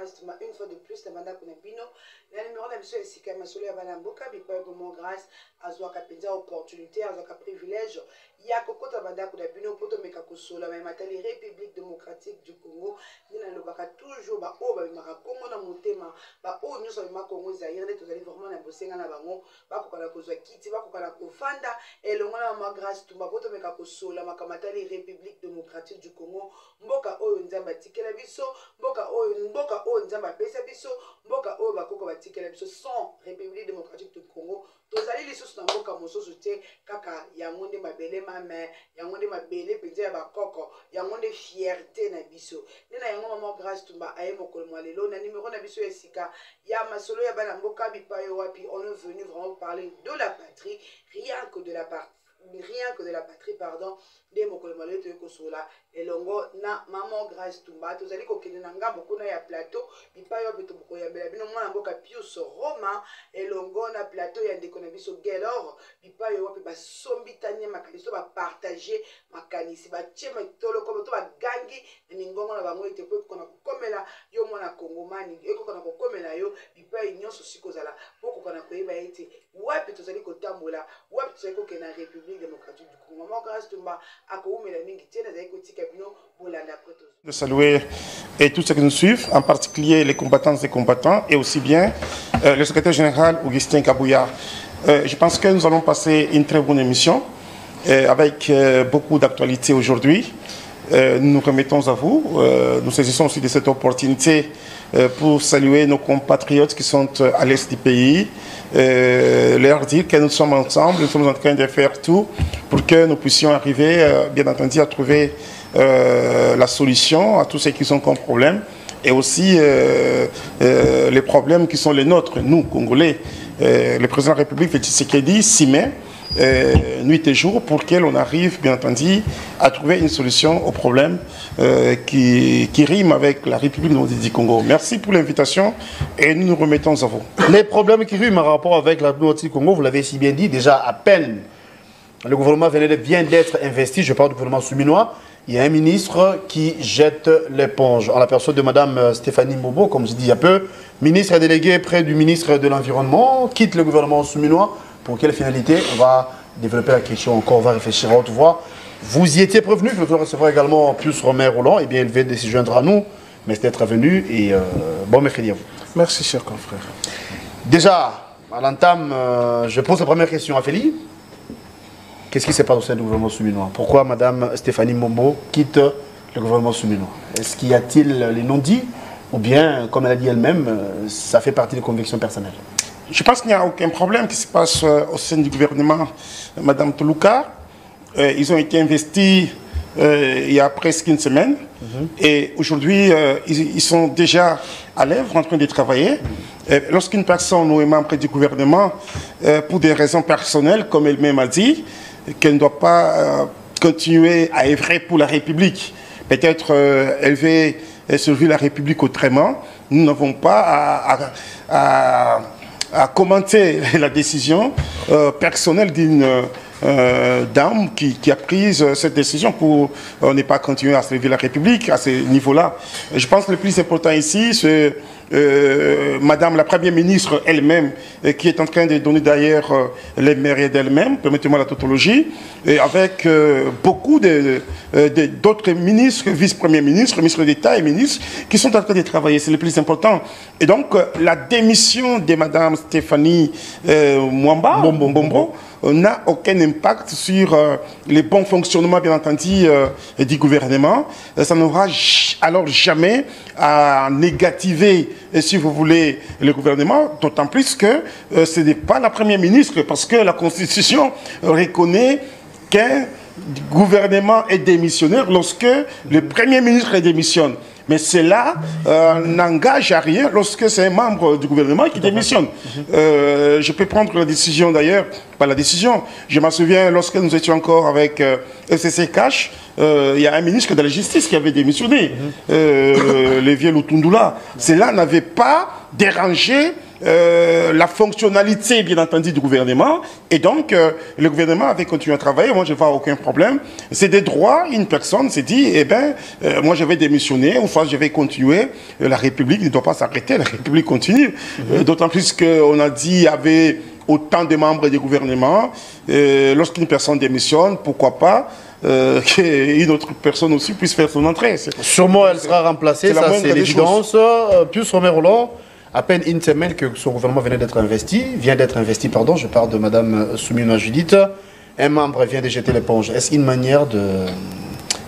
grâce, une fois de plus, la banda Kunabino, le numéro d'ambition est Sika Masolo ya Banamboka, Bipa Gomo grâce, Azwaka Penza, opportunité, Azwaka privilège, Yakokota banda Kunabino, Poto Mekakosola, Matali République démocratique du Congo, Nina Lobaka toujours, Ba O, Ba Maka Congo na Motema, Ba O, nous sommes Congo Zaire, vous allez vraiment la bosser na bango, Ba Kokana Kozwa Kiti, Ba Kokana Kofanda, et le Mona Ma grâce, Tumba Poto Mekakosola, Makamatali République démocratique du Congo, Mboka O, Nzamba Tikela Biso, Mboka O, Nzamba Pesa Biso, Mboka O, Bakoko Batikela Biso, sans République démocratique du Congo, tozali lisusu na mboka mosusu te kaka yango nde mabele mame yango nde mabele penza ya bakoko yango nde fierté na biso nde na yango mama grâce tumba aye mokolo mwa lelo na numéro na biso ya sika ya masolo ya bana mboka bipayo wapi on est venu vraiment parler de la patrie rien que de la patrie pardon de mokolo mwa lelo toyekosola elongo na maman grâce tumba tozali kokende na ngambo kuna ya plateau bipayo wapi tobokoyambela bino mwana mboka Pius Roma elongo na plateau ya ndeko na biso Gelor bipayo wapi basombitanie makaniso bapartage makanisi batie matolo comme to bagangi na mingongo na bango ete po kona kokomela yo mwana kongomani ekokona kokomela yo bipayo nyonso sikozala poko kona koyeba ete wapi tozali kotambola wapi tozali kokena République démocratique du Congo maman grâce tumba akoumela mingi tena zali kotika bino bolanda preto de saluer et tous ceux qui nous suivent, en particulier les combattantes et combattants, et aussi bien le secrétaire général Augustin Kabouya. Je pense que nous allons passer une très bonne émission avec beaucoup d'actualités aujourd'hui. Nous nous remettons à vous. Nous saisissons aussi de cette opportunité pour saluer nos compatriotes qui sont à l'est du pays, leur dire que nous sommes ensemble, nous sommes en train de faire tout pour que nous puissions arriver, bien entendu, à trouver la solution à tous ceux qui sont comme problème et aussi les problèmes qui sont les nôtres, nous, Congolais. Le président de la République, Félix Tshisekedi, s'y met nuit et jour pour que l'on arrive, bien entendu, à trouver une solution aux problèmes qui riment avec la République du Congo. Merci pour l'invitation et nous nous remettons à vous. Les problèmes qui riment en rapport avec la République du Congo, vous l'avez si bien dit, déjà à peine le gouvernement vient d'être investi, je parle du gouvernement souminois, il y a un ministre qui jette l'éponge. En la personne de Mme Stéphanie Mbobo, comme je dis il y a peu, ministre délégué près du ministre de l'Environnement, quitte le gouvernement souminois. Pour quelle finalité? On va développer la question encore, on va réfléchir à haute voix. Vous y étiez prévenu que le gouvernement recevra également Pius Romain Roland, et bien il vient de se joindre à nous. Merci d'être venu et bon mercredi à vous. Merci, cher confrère. Déjà, à l'entame, je pose la première question à Félix. Qu'est-ce qui se passe au sein du gouvernement souminois? Pourquoi Mme Stéphanie Mombo quitte le gouvernement souminois? Est-ce qu'il y a-t-il les non-dits? Ou bien, comme elle a dit elle-même, ça fait partie des convictions personnelles? Je pense qu'il n'y a aucun problème qui se passe au sein du gouvernement, Mme Toulouka. Ils ont été investis il y a presque une semaine. Et aujourd'hui, ils sont déjà à l'œuvre, en train de travailler. Lorsqu'une personne ou un membre du gouvernement, pour des raisons personnelles, comme elle-même a dit, qu'elle ne doit pas continuer à œuvrer pour la République, peut-être elle veut servir la République autrement, nous n'avons pas à commenter la décision personnelle d'une dame qui a pris cette décision pour ne pas continuer à servir la République à ce niveau-là. Je pense que le plus important ici, c'est Madame la Première ministre elle-même, qui est en train de donner d'ailleurs les mérites d'elle-même, permettez-moi la tautologie, et avec beaucoup d'autres ministres, vice-premiers ministres, ministres d'État et ministres, qui sont en train de travailler, c'est le plus important. Et donc, la démission de Madame Stéphanie Mwamba, Mbombo, n'a aucun impact sur le bon fonctionnement, bien entendu, du gouvernement. Ça n'aura alors jamais à négativer, si vous voulez, le gouvernement, d'autant plus que ce n'est pas la Première ministre, parce que la Constitution reconnaît qu'un gouvernement est démissionnaire lorsque le Premier ministre démissionne. Mais cela n'engage à rien lorsque c'est un membre du gouvernement qui démissionne. Je peux prendre la décision d'ailleurs, pas la décision. Je m'en souviens lorsque nous étions encore avec FCC Cash, il y a un ministre de la Justice qui avait démissionné, le vieux Lutundula. Cela n'avait pas dérangé la fonctionnalité, bien entendu, du gouvernement. Et donc, le gouvernement avait continué à travailler. Moi, je ne vois aucun problème. C'est des droits. Une personne s'est dit, eh bien, moi, je vais démissionner, ou soit je vais continuer. La République ne doit pas s'arrêter. La République continue. D'autant plus qu'on a dit qu'il y avait autant de membres du gouvernement. Lorsqu'une personne démissionne, pourquoi pas qu'une autre personne aussi puisse faire son entrée. Sûrement, elle sera remplacée, ça c'est l'évidence. Plus Romain Roland, à peine une semaine que son gouvernement vient d'être investi, je parle de Mme Souminoua Judith, un membre vient de jeter l'éponge. Est-ce une manière de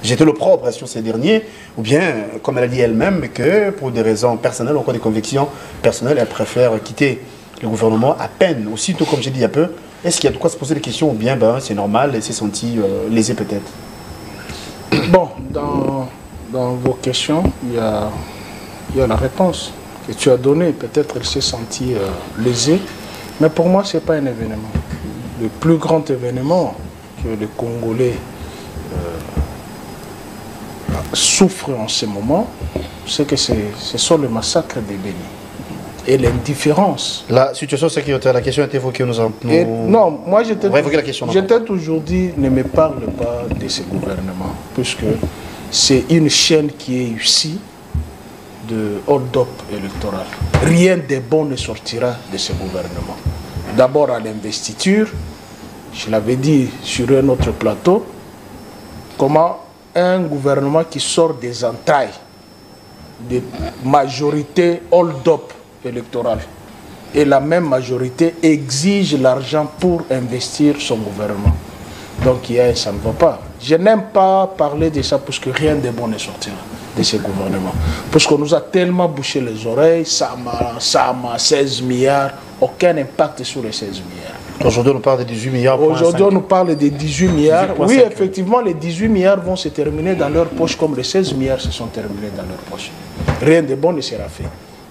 jeter l'opprobre sur ces derniers, ou bien, comme elle a dit elle-même, que pour des raisons personnelles, encore des convictions personnelles, elle préfère quitter le gouvernement à peine, aussitôt comme j'ai dit il y a peu. Est-ce qu'il y a de quoi se poser des questions, ou bien c'est normal, elle s'est sentie lésée peut-être? Bon, dans vos questions, il y a la réponse que tu as donnée. Peut-être elle s'est sentie lésée, mais pour moi, ce n'est pas un événement. Le plus grand événement que les Congolais souffrent en ce moment, c'est que ce sont le massacre des Béni. Et l'indifférence. La situation sécuritaire, la question a été évoquée. Non, moi j'étais toujours dit, ne me parle pas de ce gouvernement, puisque c'est une chaîne qui est ici de hold-up électoral. Rien de bon ne sortira de ce gouvernement. D'abord à l'investiture, je l'avais dit sur un autre plateau, comment un gouvernement qui sort des entrailles de majorité hold-up électorale et la même majorité exige l'argent pour investir son gouvernement. Donc ça ne va pas. Je n'aime pas parler de ça parce que rien de bon ne sortira de ce gouvernement. Parce qu'on nous a tellement bouché les oreilles, ça m'a 16 milliards, aucun impact sur les 16 milliards. Aujourd'hui, on parle de 18 milliards. Aujourd'hui, on nous parle de 18 milliards. Oui, effectivement, les 18 milliards vont se terminer dans leur poche comme les 16 milliards se sont terminés dans leur poche. Rien de bon ne sera fait.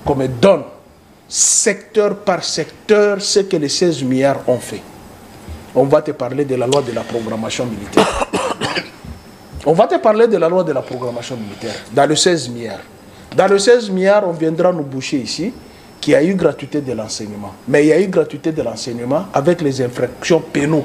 Comme donne secteur par secteur ce que les 16 milliards ont fait. On va te parler de la loi de la programmation militaire. On va te parler de la loi de la programmation militaire dans le 16 milliards. Dans le 16 milliards, on viendra nous boucher ici qu'il y a eu gratuité de l'enseignement. Mais il y a eu gratuité de l'enseignement avec les infractions pénales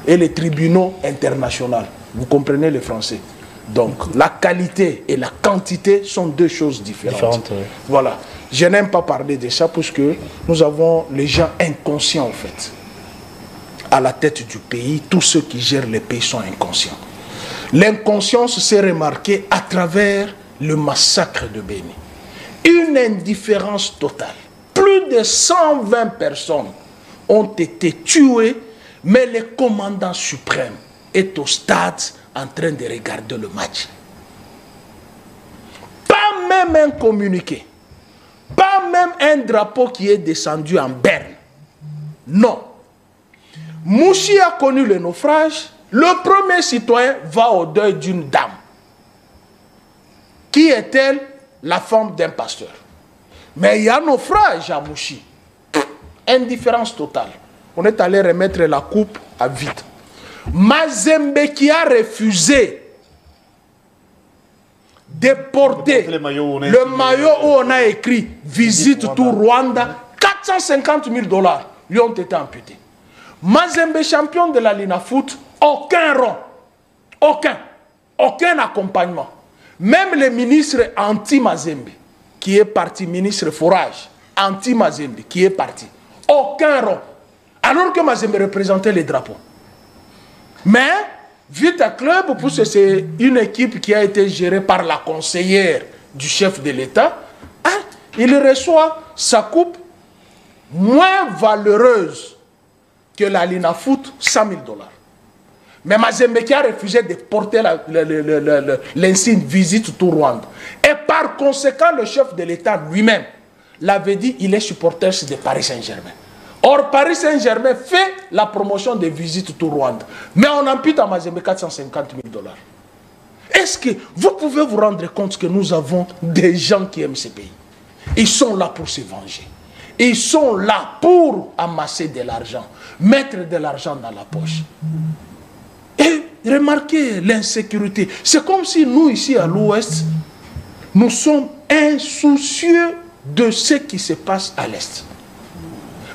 et les tribunaux internationaux. Vous comprenez le français? Donc, la qualité et la quantité sont deux choses différentes. Oui. Voilà. Je n'aime pas parler de ça parce que nous avons les gens inconscients, en fait. À la tête du pays, tous ceux qui gèrent le pays sont inconscients. L'inconscience s'est remarquée à travers le massacre de Béni. Une indifférence totale. Plus de 120 personnes ont été tuées, mais le commandant suprême est au stade en train de regarder le match. Pas même un communiqué. Pas même un drapeau qui est descendu en berne. Non. Mouchi a connu le naufrage. Le premier citoyen va au deuil d'une dame. Qui est-elle? La femme d'un pasteur. Mais il y a un naufrage à Mouchi. Indifférence totale. On est allé remettre la coupe à vide. Mazembe qui a refusé de porter le maillot où on a écrit « Visite tout Rwanda », 450 000 $ lui ont été amputés. Mazembe, champion de la Linafoot, aucun rang, aucun accompagnement. Même le ministre anti-Mazembe, qui est parti, ministre Forage, anti-Mazembe, qui est parti, aucun rang. Alors que Mazembe représentait les drapeaux. Mais, Vita Club, parce que c'est une équipe qui a été gérée par la conseillère du chef de l'État, hein, il reçoit sa coupe moins valeureuse que la Linafoot, 100 000 $. Mais Mazembe qui a refusé de porter l'insigne visite tout Rwanda. Et par conséquent, le chef de l'État lui-même l'avait dit, il est supporter de Paris Saint-Germain. Or, Paris Saint-Germain fait la promotion des visites tout Rwanda. Mais on ampute à Mazembe 450 000 $. Est-ce que vous pouvez vous rendre compte que nous avons des gens qui aiment ce pays? Ils sont là pour se venger. Ils sont là pour amasser de l'argent, mettre de l'argent dans la poche. Et remarquez l'insécurité. C'est comme si nous, ici à l'Ouest, nous sommes insoucieux de ce qui se passe à l'Est.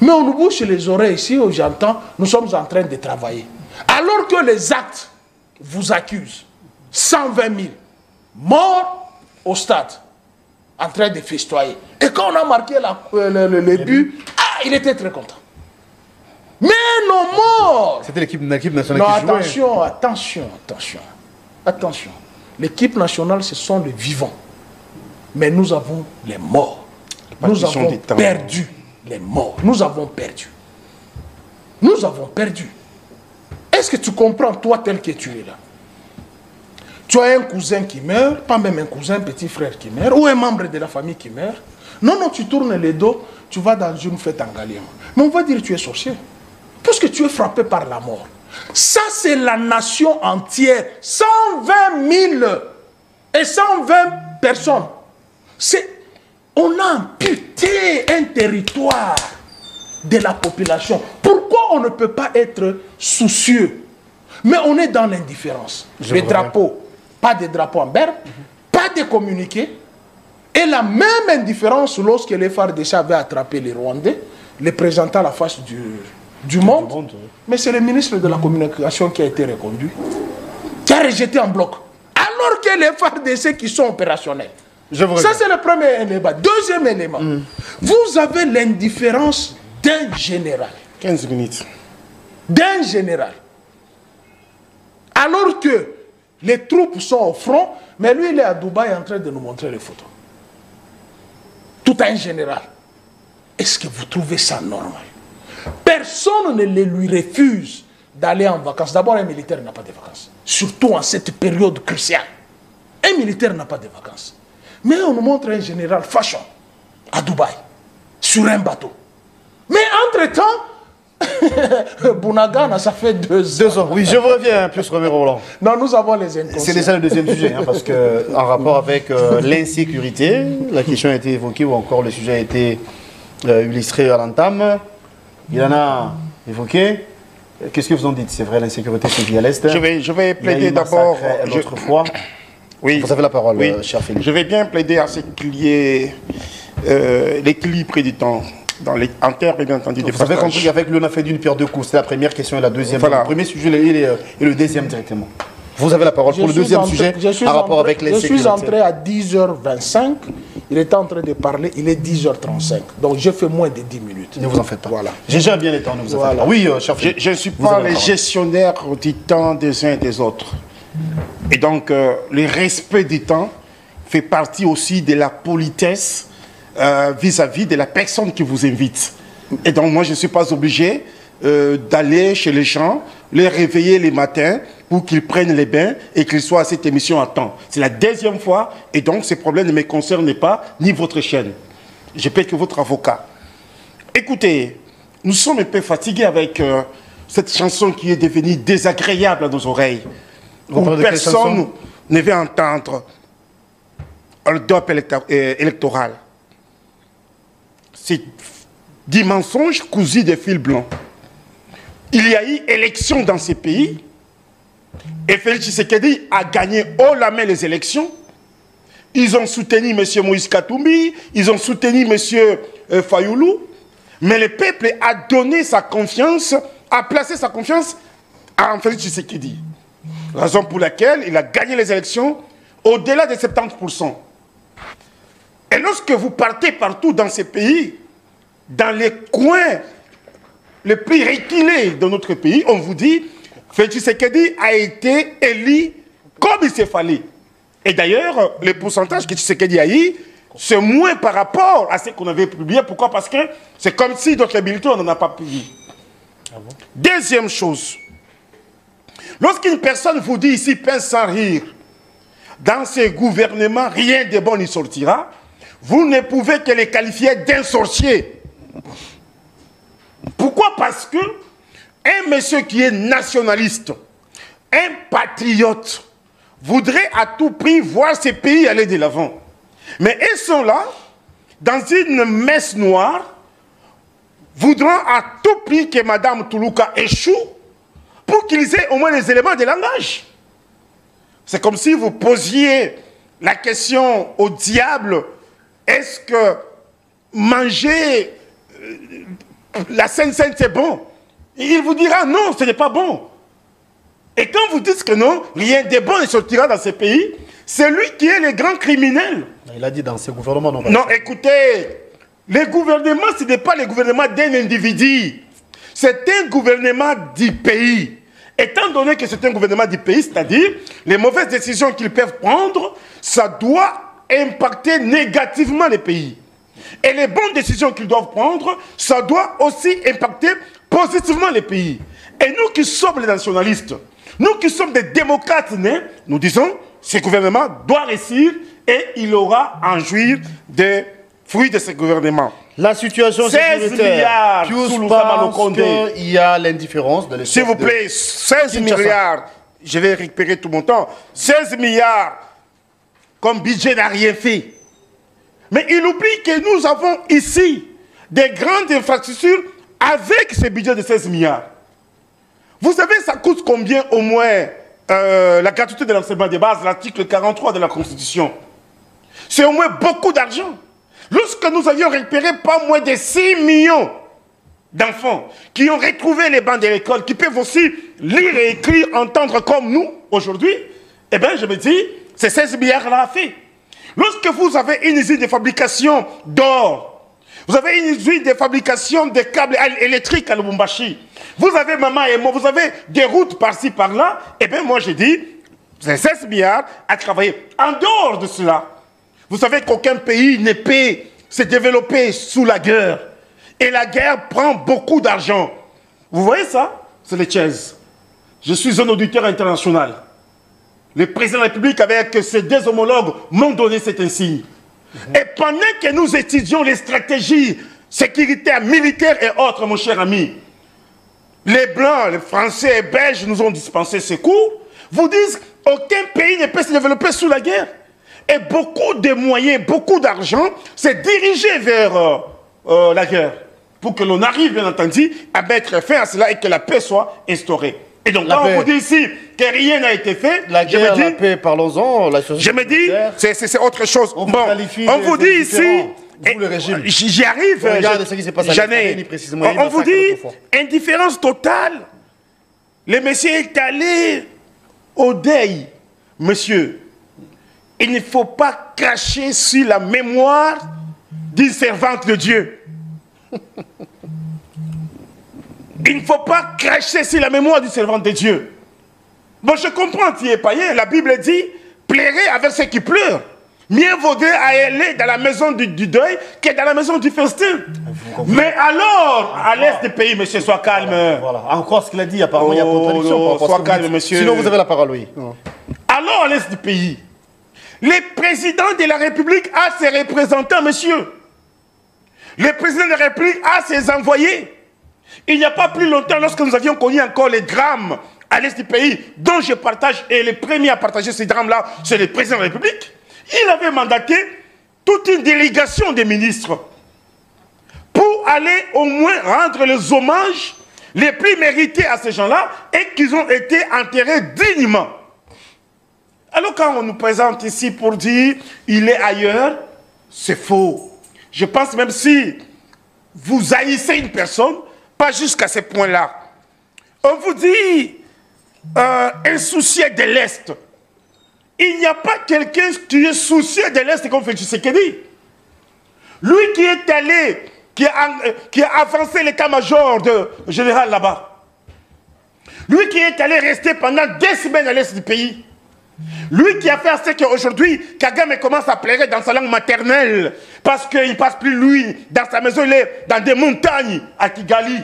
Mais on nous bouche les oreilles ici où j'entends, nous sommes en train de travailler. Alors que les actes vous accusent. 120 000 morts au stade, en train de festoyer. Et quand on a marqué le but, il était très content. Mais nos morts... C'était l'équipe nationale non, qui jouait. Attention. L'équipe nationale, ce sont les vivants. Mais nous avons les morts. Nous avons perdu les morts. Nous avons perdu. Est-ce que tu comprends, toi, tel que tu es là? Tu as un cousin qui meurt, pas même un cousin, un petit frère qui meurt, ou un membre de la famille qui meurt. Non, tu tournes les dos, tu vas dans une fête en Galien. Mais on va dire que tu es sorcier. Puisque tu es frappé par la mort. Ça, c'est la nation entière. 120 000 et 120 personnes. On a amputé un territoire de la population. Pourquoi on ne peut pas être soucieux? Mais on est dans l'indifférence. Les drapeaux, pas de drapeaux en berbe, pas de communiqués. Et la même indifférence lorsque les FARDC avaient attrapé les Rwandais, les présentant à la face du monde. Oui. Mais c'est le ministre de la Communication qui a été reconduit, qui a rejeté en bloc. Alors que les FARDC qui sont opérationnels. Ça, c'est le premier élément. Deuxième élément, vous avez l'indifférence d'un général. 15 minutes. D'un général. Alors que les troupes sont au front, mais lui, il est à Dubaï en train de nous montrer les photos. Tout un général. Est-ce que vous trouvez ça normal? Personne ne lui refuse d'aller en vacances. D'abord, un militaire n'a pas de vacances. Surtout en cette période cruciale. Un militaire n'a pas de vacances. Mais on nous montre un général fashion à Dubaï, sur un bateau. Mais entre-temps, Bounagana, ça fait 2 ans. Oui, je vous reviens plus, Romero Roland. Non, nous avons les inconscients. C'est déjà le deuxième sujet, parce qu'en rapport avec l'insécurité, la question a été évoquée ou encore le sujet a été illustré à l'entame. Il en a évoqué. Qu'est-ce que vous en dites? C'est vrai, l'insécurité sévit à l'Est. Je vais plaider d'abord. L'autre fois. Oui. Vous avez la parole, oui. Cher Philippe. Je vais bien plaider à ce qu'il y ait l'équilibre du temps en termes, bien entendu, des Vous avez compris qu'avec lui, on a fait d'une pierre deux coups. C'est la première question et la deuxième. Voilà. Le premier sujet et le deuxième directement. Vous avez la parole pour le deuxième sujet en rapport avec l'insécurité. Je suis entré à 10h25. Il était en train de parler, il est 10h35. Donc je fais moins de 10 minutes. Ne vous en faites pas. Voilà. J'ai déjà bien le temps, ne vous en faites pas. Oui, cher Philippe. Je ne suis pas les gestionnaires du temps des uns et des autres. Et donc, le respect du temps fait partie aussi de la politesse vis-à-vis de la personne qui vous invite. Et donc, moi, je ne suis pas obligé d'aller chez les gens, les réveiller les matins pour qu'ils prennent les bains et qu'ils soient à cette émission à temps. C'est la deuxième fois, et donc ces problèmes ne me concernent pas, ni votre chaîne. Je peux que votre avocat. Écoutez, nous sommes un peu fatigués avec cette chanson qui est devenue désagréable à nos oreilles. Où personne ne veut entendre le dope électoral. C'est des mensonges cousus de fil blanc. Il y a eu élection dans ces pays et Félix Tshisekedi a gagné haut la main les élections. Ils ont soutenu M. Moïse Katumbi, ils ont soutenu M. Fayoulou, mais le peuple a donné sa confiance, a placé sa confiance en Félix Tshisekedi. Raison pour laquelle il a gagné les élections au-delà de 70%. Et lorsque vous partez partout dans ces pays, dans les coins les plus reculés de notre pays, on vous dit Félix Tshisekedi a été élu comme il s'est fallu. Et d'ailleurs, le pourcentage que Tshisekedi a eu, c'est moins par rapport à ce qu'on avait publié. Pourquoi? Parce que c'est comme si d'autres bulletins, on n'en a pas publié. Ah bon? Deuxième chose, lorsqu'une personne vous dit ici, pince sans rire, dans ce gouvernement, rien de bon n'y sortira, vous ne pouvez que les qualifier d'un sorcier. Pourquoi? Parce que un monsieur qui est nationaliste, un patriote, voudrait à tout prix voir ces pays aller de l'avant. Mais ils sont là, dans une messe noire, voudront à tout prix que Mme Toulouka échoue pour qu'ils aient au moins les éléments de langage. C'est comme si vous posiez la question au diable, est-ce que manger la Seine-Saint, c'est bon. Il vous dira non, ce n'est pas bon. Et quand vous dites que non, rien de bon ne sortira dans ce pays, c'est lui qui est le grand criminel. Il a dit dans ce gouvernement. Non, écoutez, le gouvernement, ce n'est pas le gouvernement d'un individu. C'est un gouvernement du pays. Étant donné que c'est un gouvernement du pays, c'est-à-dire les mauvaises décisions qu'ils peuvent prendre, ça doit impacter négativement les pays. Et les bonnes décisions qu'ils doivent prendre, ça doit aussi impacter positivement les pays. Et nous qui sommes les nationalistes, nous qui sommes des démocrates nés, nous disons, ce gouvernement doit réussir et il aura à en jouir des fruits de ce gouvernement. La situation 16 milliards il y a l'indifférence de l'État. S'il vous plaît, 16 milliards, je vais récupérer tout mon temps, 16 milliards comme budget n'a rien fait. Mais il oublie que nous avons ici des grandes infrastructures avec ce budget de 16 milliards. Vous savez, ça coûte combien au moins la gratuité de l'enseignement de base, l'article 43 de la Constitution? C'est au moins beaucoup d'argent. Lorsque nous avions récupéré pas moins de 6 millions d'enfants qui ont retrouvé les bancs de l'école, qui peuvent aussi lire et écrire, entendre comme nous aujourd'hui, eh bien, je me dis, c'est 16 milliards là à fait. Lorsque vous avez une usine de fabrication d'or, vous avez une usine de fabrication de câbles électriques à Lubumbashi, vous avez Maman et moi, vous avez des routes par-ci, par-là, eh bien, moi, je dis, c'est 16 milliards à travailler. En dehors de cela, vous savez qu'aucun pays ne peut se développer sous la guerre. Et la guerre prend beaucoup d'argent. Vous voyez ça? C'est les chaises. Je suis un auditeur international. Le président de la République, avec ses deux homologues, m'ont donné cet insigne. Et pendant que nous étudions les stratégies sécuritaires, militaires et autres, mon cher ami, les Blancs, les Français et Belges nous ont dispensé ces cours, vous disent qu'aucun pays ne peut se développer sous la guerre. Et beaucoup de moyens, beaucoup d'argent, c'est dirigé vers la guerre. Pour que l'on arrive, bien entendu, à mettre fin à cela et que la paix soit instaurée. Et donc, quand on vous dit ici que rien n'a été fait, la guerre, la paix, parlons-en. Je me dis, c'est autre chose. On vous dit ici, j'y arrive, on vous dit, indifférence totale. Le monsieur est allé au deuil. Monsieur, il ne faut pas cracher sur la mémoire d'une servante de Dieu. Il ne faut pas cracher sur la mémoire d'une servante de Dieu. Bon, je comprends, tu es païen. La Bible dit, pleurez avec ceux qui pleurent. Mieux vaudrait aller dans la maison du deuil que dans la maison du festin. Mais alors, à l'est du pays, monsieur, sois calme. Voilà. Encore ce qu'il a dit, apparemment, il y a contradiction. Sois calme, monsieur. Sinon, vous avez la parole, oui. Alors, à l'est du pays, le président de la République a ses représentants, monsieur. Le président de la République a ses envoyés. Il n'y a pas plus longtemps, lorsque nous avions connu encore les drames à l'est du pays, dont je partage, et le premier à partager ces drames-là, c'est le président de la République, il avait mandaté toute une délégation des ministres pour aller au moins rendre les hommages les plus mérités à ces gens-là et qu'ils ont été enterrés dignement. Alors quand on nous présente ici pour dire il est ailleurs, c'est faux. Je pense même si vous haïssez une personne, pas jusqu'à ce point-là. On vous dit insoucié de l'Est. Il n'y a pas quelqu'un qui est soucieux de l'Est comme Félix Tshisekedi. Lui qui est allé, qui a avancé l'état-major de général là-bas. Lui qui est allé rester pendant 2 semaines à l'Est du pays. Lui qui a fait à ce qu'aujourd'hui, Kagame commence à pleurer dans sa langue maternelle parce qu'il ne passe plus lui dans sa maison, il est dans des montagnes à Kigali.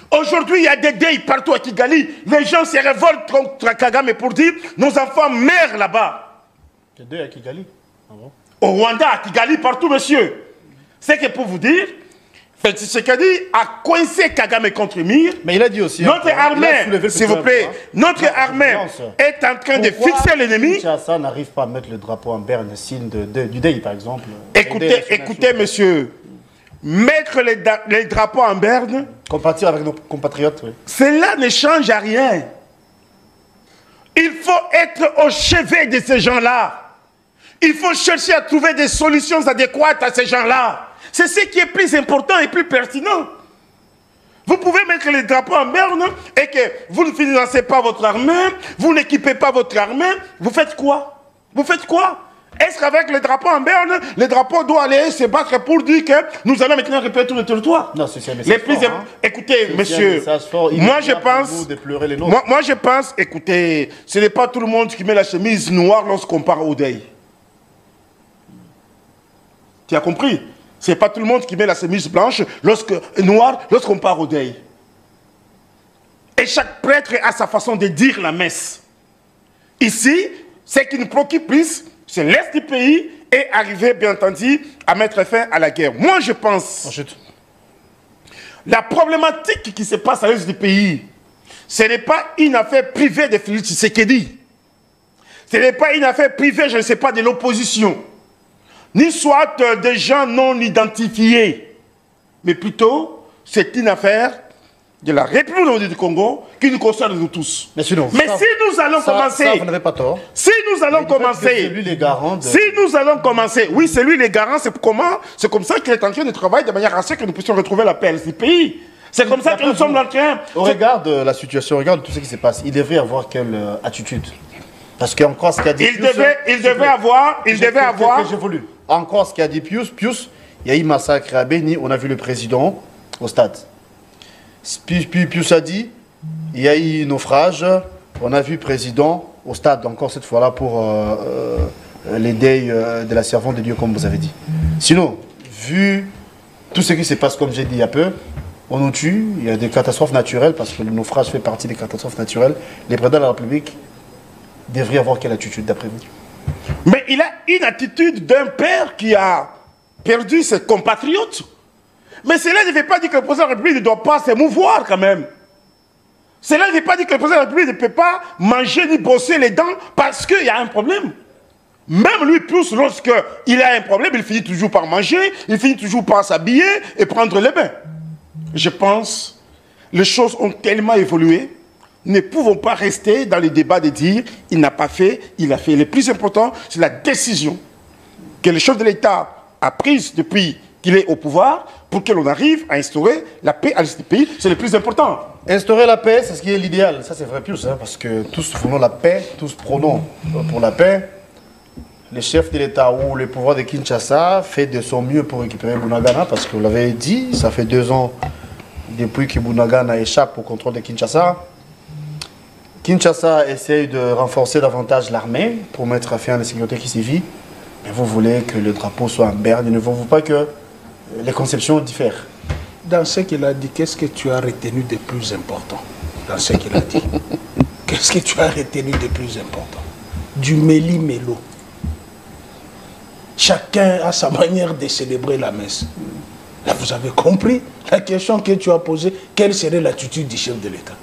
Aujourd'hui, il y a des deuils partout à Kigali. Les gens se révoltent contre Kagame pour dire nos enfants meurent là-bas. Des deuils à Kigali? Ah bon? Au Rwanda, à Kigali, partout, monsieur. C'est que pour vous dire, Félix Tshisekedi a coincé Kagame contre Mir. Mais il a dit aussi... Notre armée, s'il vous plaît, notre armée est en train de fixer l'ennemi. Ça n'arrive pas à mettre le drapeau en berne, signe du deuil, par exemple. Écoutez, monsieur. Mettre les drapeaux en berne, compatir avec nos compatriotes, oui. Cela ne change à rien. Il faut être au chevet de ces gens-là. Il faut chercher à trouver des solutions adéquates à ces gens-là. C'est ce qui est plus important et plus pertinent. Vous pouvez mettre les drapeaux en berne et que vous ne financez pas votre armée, vous n'équipez pas votre armée. Vous faites quoi? Vous faites quoi? Est-ce qu'avec les drapeaux en berne, les drapeaux doivent aller se battre pour dire que nous allons maintenant récupérer tout le territoire? Non, c'est un message fort, hein. Écoutez, monsieur, moi je pense, écoutez, ce n'est pas tout le monde qui met la chemise noire lorsqu'on part au deuil. Tu as compris? Ce n'est pas tout le monde qui met la chemise blanche noire lorsqu'on part au deuil. Et chaque prêtre a sa façon de dire la messe. Ici, ce qui nous préoccupe plus, c'est l'Est du pays et arriver, bien entendu, à mettre fin à la guerre. Moi, je pense, ensuite, la problématique qui se passe à l'Est du pays, ce n'est pas une affaire privée de Félix Tshisekedi. Ce n'est pas une affaire privée, je ne sais pas, de l'opposition. Ni soit des gens non identifiés. Mais plutôt, c'est une affaire de la République du Congo qui nous concerne nous tous. Mais sinon, si nous allons commencer... Ça, vous n'avez pas tort. Si nous allons commencer... C'est lui les garants. Si nous allons commencer... Oui, c'est lui les garants. C'est comme ça qu'il est en train de travailler de manière à ce que nous puissions retrouver la paix à ce pays. C'est comme ça que nous sommes en train... Au regard de la situation, au regard de tout ce qui se passe, il devrait avoir quelle attitude? Parce qu'encore ce qu'a dit Pius... Il devait avoir... J'évolue. Encore ce qu'a dit Pius. Pius, il y a eu massacre à Beni, on a vu le président au stade. Pius a dit, il y a eu naufrage, on a vu le président au stade, encore cette fois-là pour les deuils de la servante de Dieu, comme vous avez dit. Sinon, vu tout ce qui se passe, comme j'ai dit il y a peu, on nous tue, il y a des catastrophes naturelles, parce que le naufrage fait partie des catastrophes naturelles. Les présidents de la République devraient avoir quelle attitude, d'après vous? Mais il a une attitude d'un père qui a perdu ses compatriotes. Mais cela ne veut pas dire que le président de la République ne doit pas s'émouvoir quand même. Cela ne veut pas dire que le président de la République ne peut pas manger ni brosser les dents parce qu'il y a un problème. Même lui, plus lorsqu'il a un problème, il finit toujours par manger, il finit toujours par s'habiller et prendre les bains. Je pense que les choses ont tellement évolué. Nous ne pouvons pas rester dans le débat de dire il n'a pas fait, il a fait. Le plus important, c'est la décision que le chef de l'État a prise depuis qu'il est au pouvoir pour que l'on arrive à instaurer la paix à l'est du pays. C'est le plus important. Instaurer la paix, c'est ce qui est l'idéal. Ça, c'est vrai, Pius, hein, parce que tous voulons la paix, tous prônons pour la paix. Le chef de l'État ou le pouvoir de Kinshasa fait de son mieux pour récupérer Bunagana, parce que vous l'avez dit, ça fait 2 ans depuis que Bunagana échappe au contrôle de Kinshasa. Kinshasa essaye de renforcer davantage l'armée pour mettre fin à la sécurité qui sévit. Mais vous voulez que le drapeau soit en berne. Ne voulez-vous pas que les conceptions diffèrent? Dans ce qu'il a dit, qu'est-ce que tu as retenu de plus important? Dans ce qu'il a dit, qu'est-ce que tu as retenu de plus important? Du méli-mélo. Chacun a sa manière de célébrer la messe. Là, vous avez compris la question que tu as posée. Quelle serait l'attitude du chef de l'État?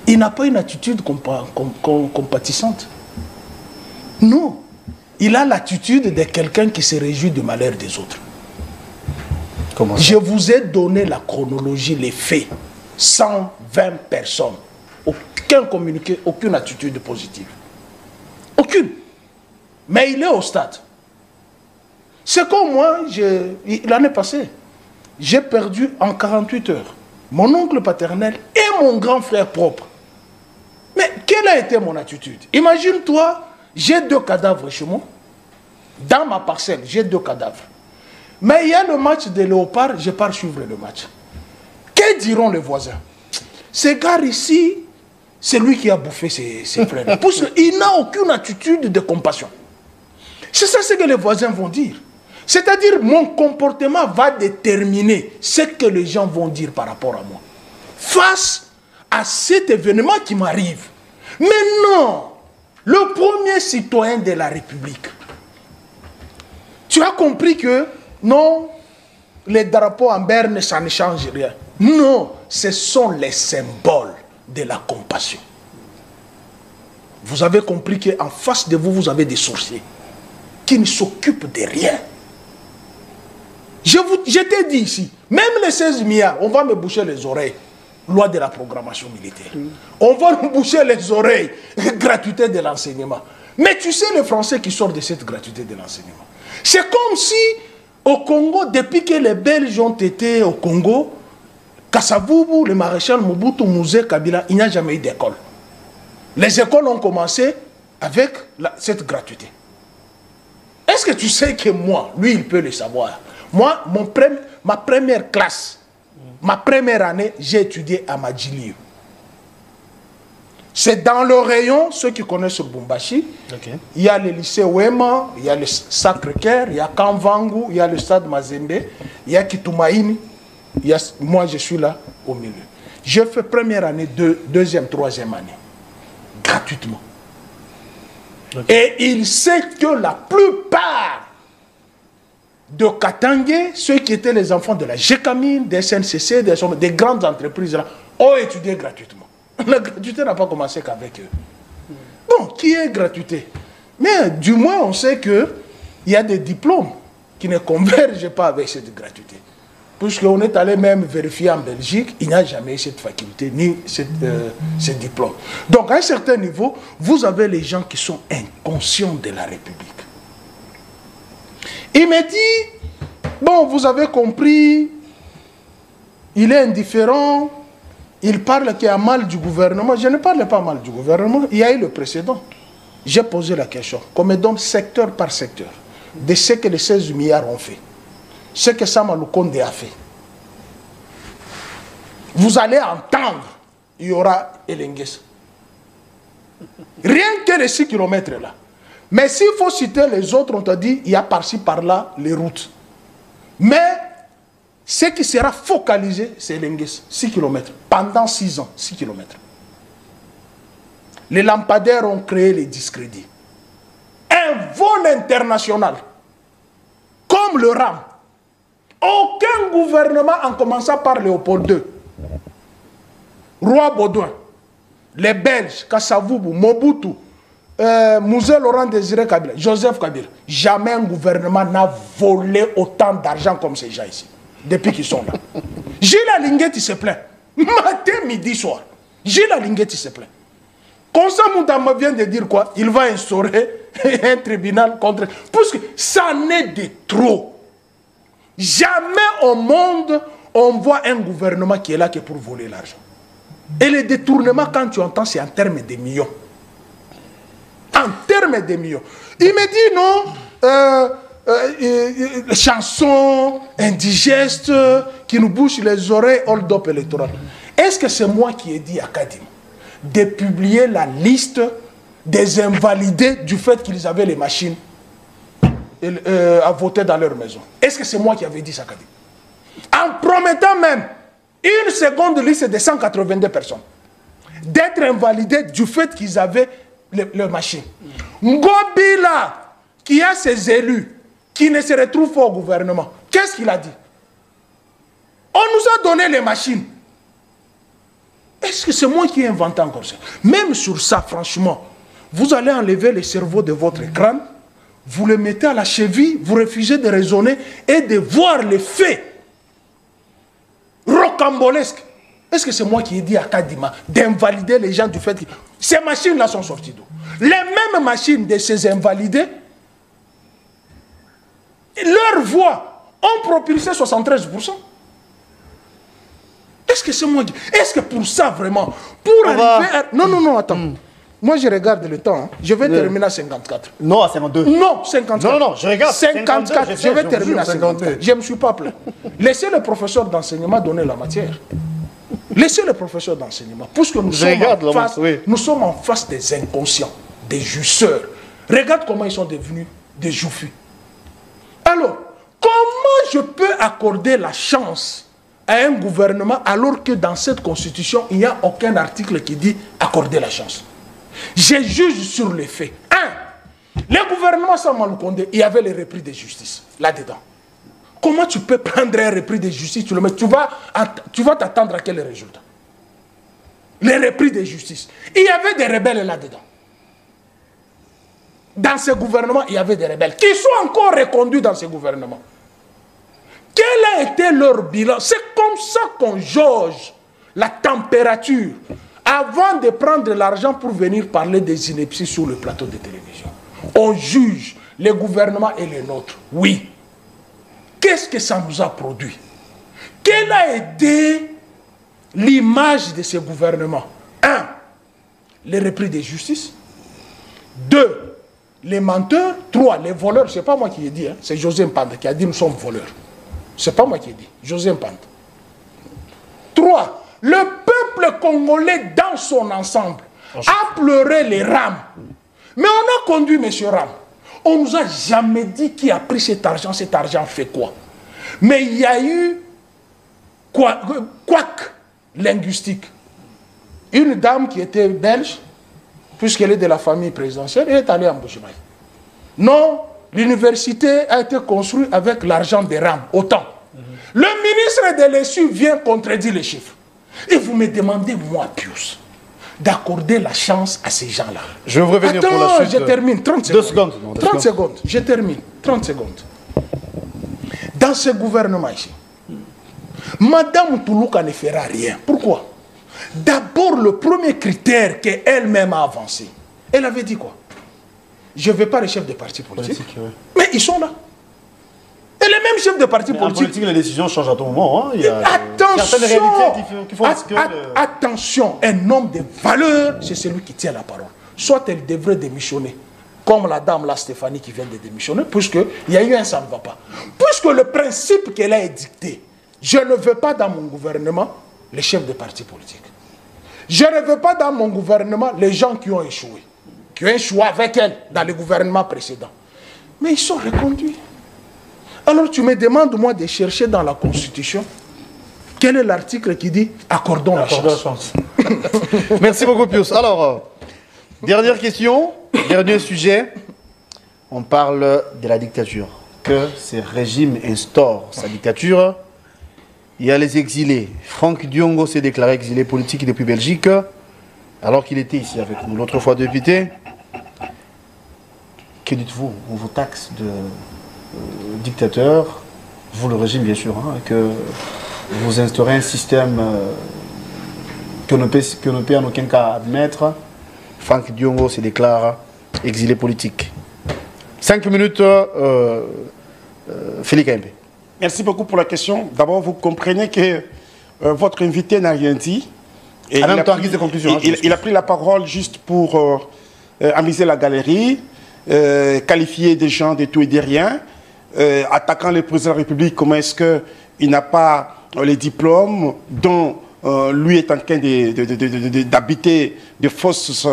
Il n'a pas une attitude compatissante. Non. Il a l'attitude de quelqu'un qui se réjouit du malheur des autres. Comment ça? Je vous ai donné la chronologie, les faits. 120 personnes. Aucun communiqué, aucune attitude positive. Aucune. Mais il est au stade. C'est comme moi, l'année passée, j'ai perdu en 48 heures mon oncle paternel et mon grand frère propre. Mais quelle a été mon attitude? Imagine-toi, j'ai 2 cadavres chez moi. Dans ma parcelle, j'ai 2 cadavres. Mais il y a le match de Léopard, je pars suivre le match. Que diront les voisins? Ce gars ici, c'est lui qui a bouffé ses frères. Il n'a aucune attitude de compassion. C'est ça ce que les voisins vont dire. C'est-à-dire, mon comportement va déterminer ce que les gens vont dire par rapport à moi. Face à cet événement qui m'arrive. Mais non, le premier citoyen de la République. Tu as compris que, non, les drapeaux en berne, ça ne change rien. Non, ce sont les symboles de la compassion. Vous avez compris qu'en face de vous, vous avez des sorciers qui ne s'occupent de rien. Je t'ai dit ici, même les 16 milliards, on va me boucher les oreilles. Loi de la programmation militaire. On va nous boucher les oreilles. Gratuité de l'enseignement. Mais tu sais les Français qui sortent de cette gratuité de l'enseignement. C'est comme si, au Congo, depuis que les Belges ont été au Congo, Kasavubu, le maréchal Mobutu, Mouzé, Kabila, il n'y a jamais eu d'école. Les écoles ont commencé avec cette gratuité. Est-ce que tu sais que moi, lui, il peut le savoir? Moi, ma première classe, ma première année, j'ai étudié à Madjiliou. C'est dans le rayon, ceux qui connaissent Lubumbashi, il y a le lycée Wema, il y a le Sacré-Cœur, il y a Kamvangu, il y a le stade Mazembe, il y a Kitumaini, moi je suis là au milieu. J'ai fait première année, deuxième, troisième année, gratuitement. Et il sait que la plupart de Katangé, ceux qui étaient les enfants de la GECAMINE, des SNCC, des grandes entreprises, là, ont étudié gratuitement. La gratuité n'a pas commencé qu'avec eux. Bon, qui est gratuité? Mais du moins, on sait qu'il y a des diplômes qui ne convergent pas avec cette gratuité. Puisqu'on est allé même vérifier en Belgique, il n'y a jamais eu cette faculté, ni ce diplôme. Donc, à un certain niveau, vous avez les gens qui sont inconscients de la République. Il me dit, bon, vous avez compris, il est indifférent, il parle qu'il y a mal du gouvernement. Je ne parle pas mal du gouvernement, il y a eu le précédent. J'ai posé la question, qu'on me donne secteur par secteur, de ce que les 16 milliards ont fait, ce que Sama Lukonde a fait. Vous allez entendre, il y aura Elengues. Rien que les 6 km là. Mais s'il faut citer les autres, on t'a dit, il y a par-ci, par-là, les routes. Mais ce qui sera focalisé, c'est Elengues, 6 km. Pendant 6 ans, 6 km. Les lampadaires ont créé les discrédits. Un vol international, comme le RAM. Aucun gouvernement, en commençant par Léopold II, Roi Baudouin, les Belges, Kasavubu, Mobutu, Mouzé Laurent Désiré Kabila, Joseph Kabila, jamais un gouvernement n'a volé autant d'argent comme ces gens ici, depuis qu'ils sont là. Gilles Alinguet, il se plaint. Matin, midi, soir. Gilles Alinguet, il se plaint. Constant Moutamba vient de dire quoi? Il va instaurer un tribunal contre... Puisque ça n'est de trop. Jamais au monde, on voit un gouvernement qui est là que pour voler l'argent. Et les détournements, quand tu entends, c'est en termes de millions. En termes de millions. Il me dit non, chansons indigestes qui nous bouchent les oreilles, hold-up électoral. Est-ce que c'est moi qui ai dit à Kadim de publier la liste des invalidés du fait qu'ils avaient les machines à voter dans leur maison? Est-ce que c'est moi qui avais dit ça, Kadim? En promettant même une seconde liste de 182 personnes d'être invalidés du fait qu'ils avaient leurs machines. Ngobila, qui a ses élus, qui ne se retrouvent pas au gouvernement, qu'est-ce qu'il a dit? On nous a donné les machines. Est-ce que c'est moi qui ai inventé encore ça? Même sur ça, franchement, vous allez enlever le cerveau de votre crâne, vous le mettez à la cheville, vous refusez de raisonner et de voir les faits rocambolesques. Est-ce que c'est moi qui ai dit à Kadima d'invalider les gens du fait que ces machines-là sont sorties d'où? Les mêmes machines de ces invalidés, leur voix ont propulsé 73%. Est-ce que c'est moi qui... Est-ce que pour ça, vraiment, pour arriver à... Non, attends. Moi, je regarde le temps. Hein. Je vais terminer à 54. Non, à 52. Non, 54. Non, je regarde. 54. Je vais terminer à 54. Je ne me suis pas plaint. Laissez le professeur d'enseignement donner la matière. Laissez le professeur d'enseignement. Puisque nous sommes en face des inconscients, des jusseurs. Regarde comment ils sont devenus des jouffus. Alors, comment je peux accorder la chance à un gouvernement alors que dans cette constitution, il n'y a aucun article qui dit accorder la chance? Je juge sur les faits. Le gouvernement Sama Lukonde, il y avait les repris de justice là-dedans. Comment tu peux prendre un repris de justice, tu le mets, tu vas t'attendre à quel résultat? Les repris de justice. Il y avait des rebelles là-dedans. Dans ce gouvernement, il y avait des rebelles qui sont encore reconduits dans ce gouvernement. Quel a été leur bilan? C'est comme ça qu'on jauge la température avant de prendre l'argent pour venir parler des inepties sur le plateau de télévision. On juge les gouvernements et les nôtres. Oui. Qu'est-ce que ça nous a produit? Quelle a été l'image de ce gouvernement. 1. Les repris de justice. 2. Les menteurs. 3. Les voleurs. Ce n'est pas moi qui ai dit, hein. C'est José Mpanda qui a dit nous sommes voleurs. Ce n'est pas moi qui ai dit. José Mpanda. 3. Le peuple congolais dans son ensemble a pleuré les rames. Mais on a conduit M. Ram. On ne nous a jamais dit qui a pris cet argent fait quoi. Mais il y a eu couac linguistique. Une dame qui était belge, puisqu'elle est de la famille présidentielle, elle est allée à Mboujimaï. Non, l'université a été construite avec l'argent des rames, autant. Le ministre de l'ESU vient contredire les chiffres. Et vous me demandez, moi, Pius, d'accorder la chance à ces gens-là. Je vais revenir pour la suite. Je termine, 30 secondes. 2 secondes. Non, 30 secondes, je termine, 30 secondes. Dans ce gouvernement ici, Madame Toulouka ne fera rien. Pourquoi? D'abord, le premier critère qu'elle-même a avancé, elle avait dit quoi? Je ne veux pas les chefs de partis politiques. Ouais. Mais ils sont là. Et les mêmes chefs de partis politiques. En politique, les décisions changent à tout moment. Hein. Il y a attention, certaines réalités qui font que... Attention, un homme de valeur, c'est celui qui tient la parole. Soit elle devrait démissionner, comme la dame là, Stéphanie, qui vient de démissionner, puisqu'il y a eu un ça ne va pas. Puisque le principe qu'elle a édicté, je ne veux pas dans mon gouvernement les chefs de partis politiques. Je ne veux pas dans mon gouvernement les gens qui ont échoué avec elle dans le gouvernement précédent. Mais ils sont reconduits. Alors tu me demandes, moi, de chercher dans la Constitution quel est l'article qui dit « accordons la chance ». Merci beaucoup, Pius. Alors, dernière question, dernier sujet. On parle de la dictature. Que ce régime instaure sa dictature. Il y a les exilés. Franck Diongo s'est déclaré exilé politique depuis Belgique, alors qu'il était ici avec nous l'autre fois député. Que dites-vous? On vous taxe de dictateur, vous le régime bien sûr, hein, que vous instaurez un système que ne peut en aucun cas admettre. Franck Diongo se déclare exilé politique. 5 minutes, Félix Kaimbe. Merci beaucoup pour la question. D'abord, vous comprenez que votre invité n'a rien dit. Et en même temps, en guise de conclusion. Il a pris la parole juste pour amuser la galerie, qualifier des gens de tout et de rien, attaquant le président de la République, comment est-ce qu'il n'a pas les diplômes dont lui est en train d'habiter de fausses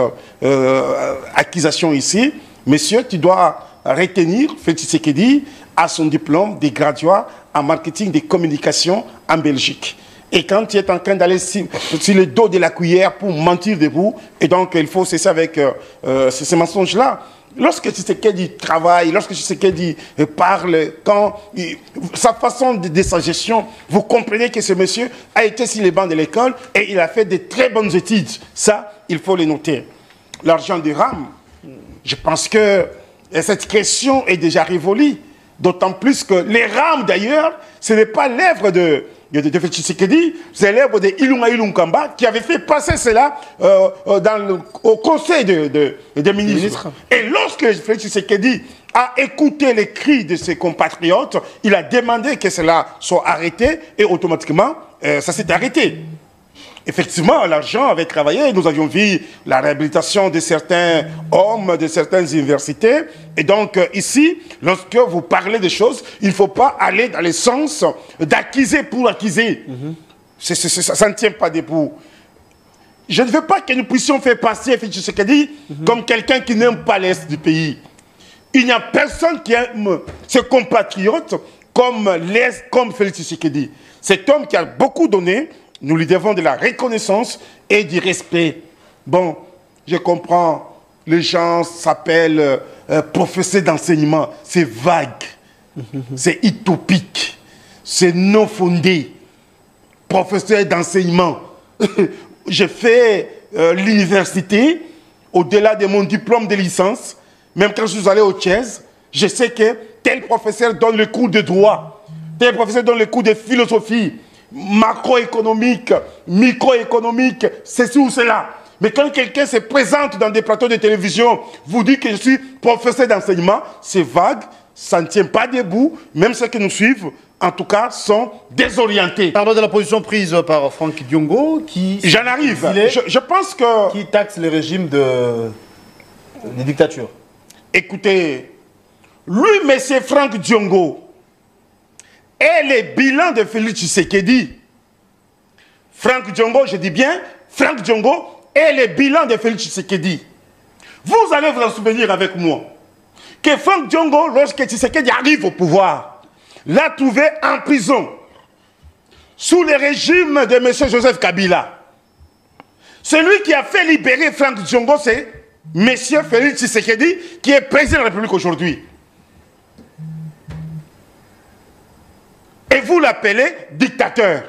accusations ici. Monsieur, tu dois retenir Félix Tshisekedi à son diplôme de graduat en marketing des communications en Belgique. Et quand tu es en train d'aller sur le dos de la cuillère pour mentir debout, et donc il faut cesser avec ces mensonges-là. Lorsque Tshisekedi travaille, lorsque Tshisekedi parle, sa façon de sa gestion, vous comprenez que ce monsieur a été sur les bancs de l'école et il a fait de très bonnes études. Ça, il faut le noter. L'argent du RAM, je pense que cette question est déjà révolue. D'autant plus que les rames, d'ailleurs, ce n'est pas l'œuvre de Félix Tshisekedi, c'est l'œuvre de Ilunga Ilunkamba qui avait fait passer cela au conseil des ministres. Et lorsque Félix Tshisekedi a écouté les cris de ses compatriotes, il a demandé que cela soit arrêté et automatiquement, ça s'est arrêté. Effectivement, l'argent avait travaillé. Nous avions vu la réhabilitation de certains hommes, de certaines universités. Et donc, ici, lorsque vous parlez des choses, il ne faut pas aller dans le sens d'accuser pour accuser. Ça ne tient pas debout. Je ne veux pas que nous puissions faire passer Félix Tshisekedi comme quelqu'un qui n'aime pas l'Est du pays. Il n'y a personne qui aime ses compatriotes comme l'Est, comme Félix Tshisekedi. Cet homme qui a beaucoup donné, nous lui devons de la reconnaissance et du respect. Bon, je comprends, les gens s'appellent professeurs d'enseignement. C'est vague, c'est utopique, c'est non fondé. Professeur d'enseignement. J'ai fait l'université, au-delà de mon diplôme de licence, même quand je suis allé au Tchèze, je sais que tel professeur donne le cours de droit, tel professeur donne le cours de philosophie, macroéconomique, microéconomique, ceci ou cela. Mais quand quelqu'un se présente dans des plateaux de télévision, vous dit que je suis professeur d'enseignement, c'est vague, ça ne tient pas debout. Même ceux qui nous suivent en tout cas, sont désorientés. Parlons de la position prise par Franck Diongo, qui... J'en arrive. Je pense que... Qui taxe les régimes de dictature. Écoutez, lui, M. Franck Diongo, et les bilans de Félix Tshisekedi. Franck Diongo, je dis bien, Franck Diongo et les bilans de Félix Tshisekedi. Vous allez vous en souvenir avec moi que Franck Diongo, lorsque Tshisekedi arrive au pouvoir, l'a trouvé en prison sous le régime de M. Joseph Kabila. Celui qui a fait libérer Franck Diongo, c'est M. Félix Tshisekedi, qui est président de la République aujourd'hui. Et vous l'appelez dictateur.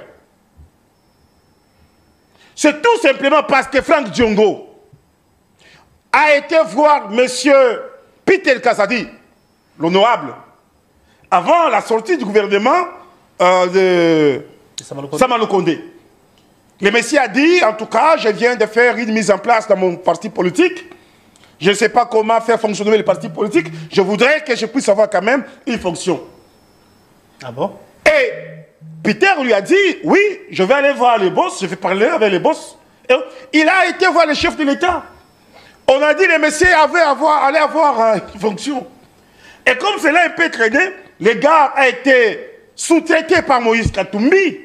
C'est tout simplement parce que Franck Diongo a été voir M. Peter Kazadi, l'honorable, avant la sortie du gouvernement de Sama Lukonde. Le monsieur a dit, en tout cas, je viens de faire une mise en place dans mon parti politique. Je ne sais pas comment faire fonctionner le parti politique. Je voudrais que je puisse avoir quand même une fonction. Ah bon? Et Peter lui a dit, oui, je vais aller voir les boss, je vais parler avec les boss. Et il a été voir le chef de l'État. On a dit, le monsieur allait avoir une fonction. Et comme cela a un peu traîné, le gars a été sous-traité par Moïse Katumbi.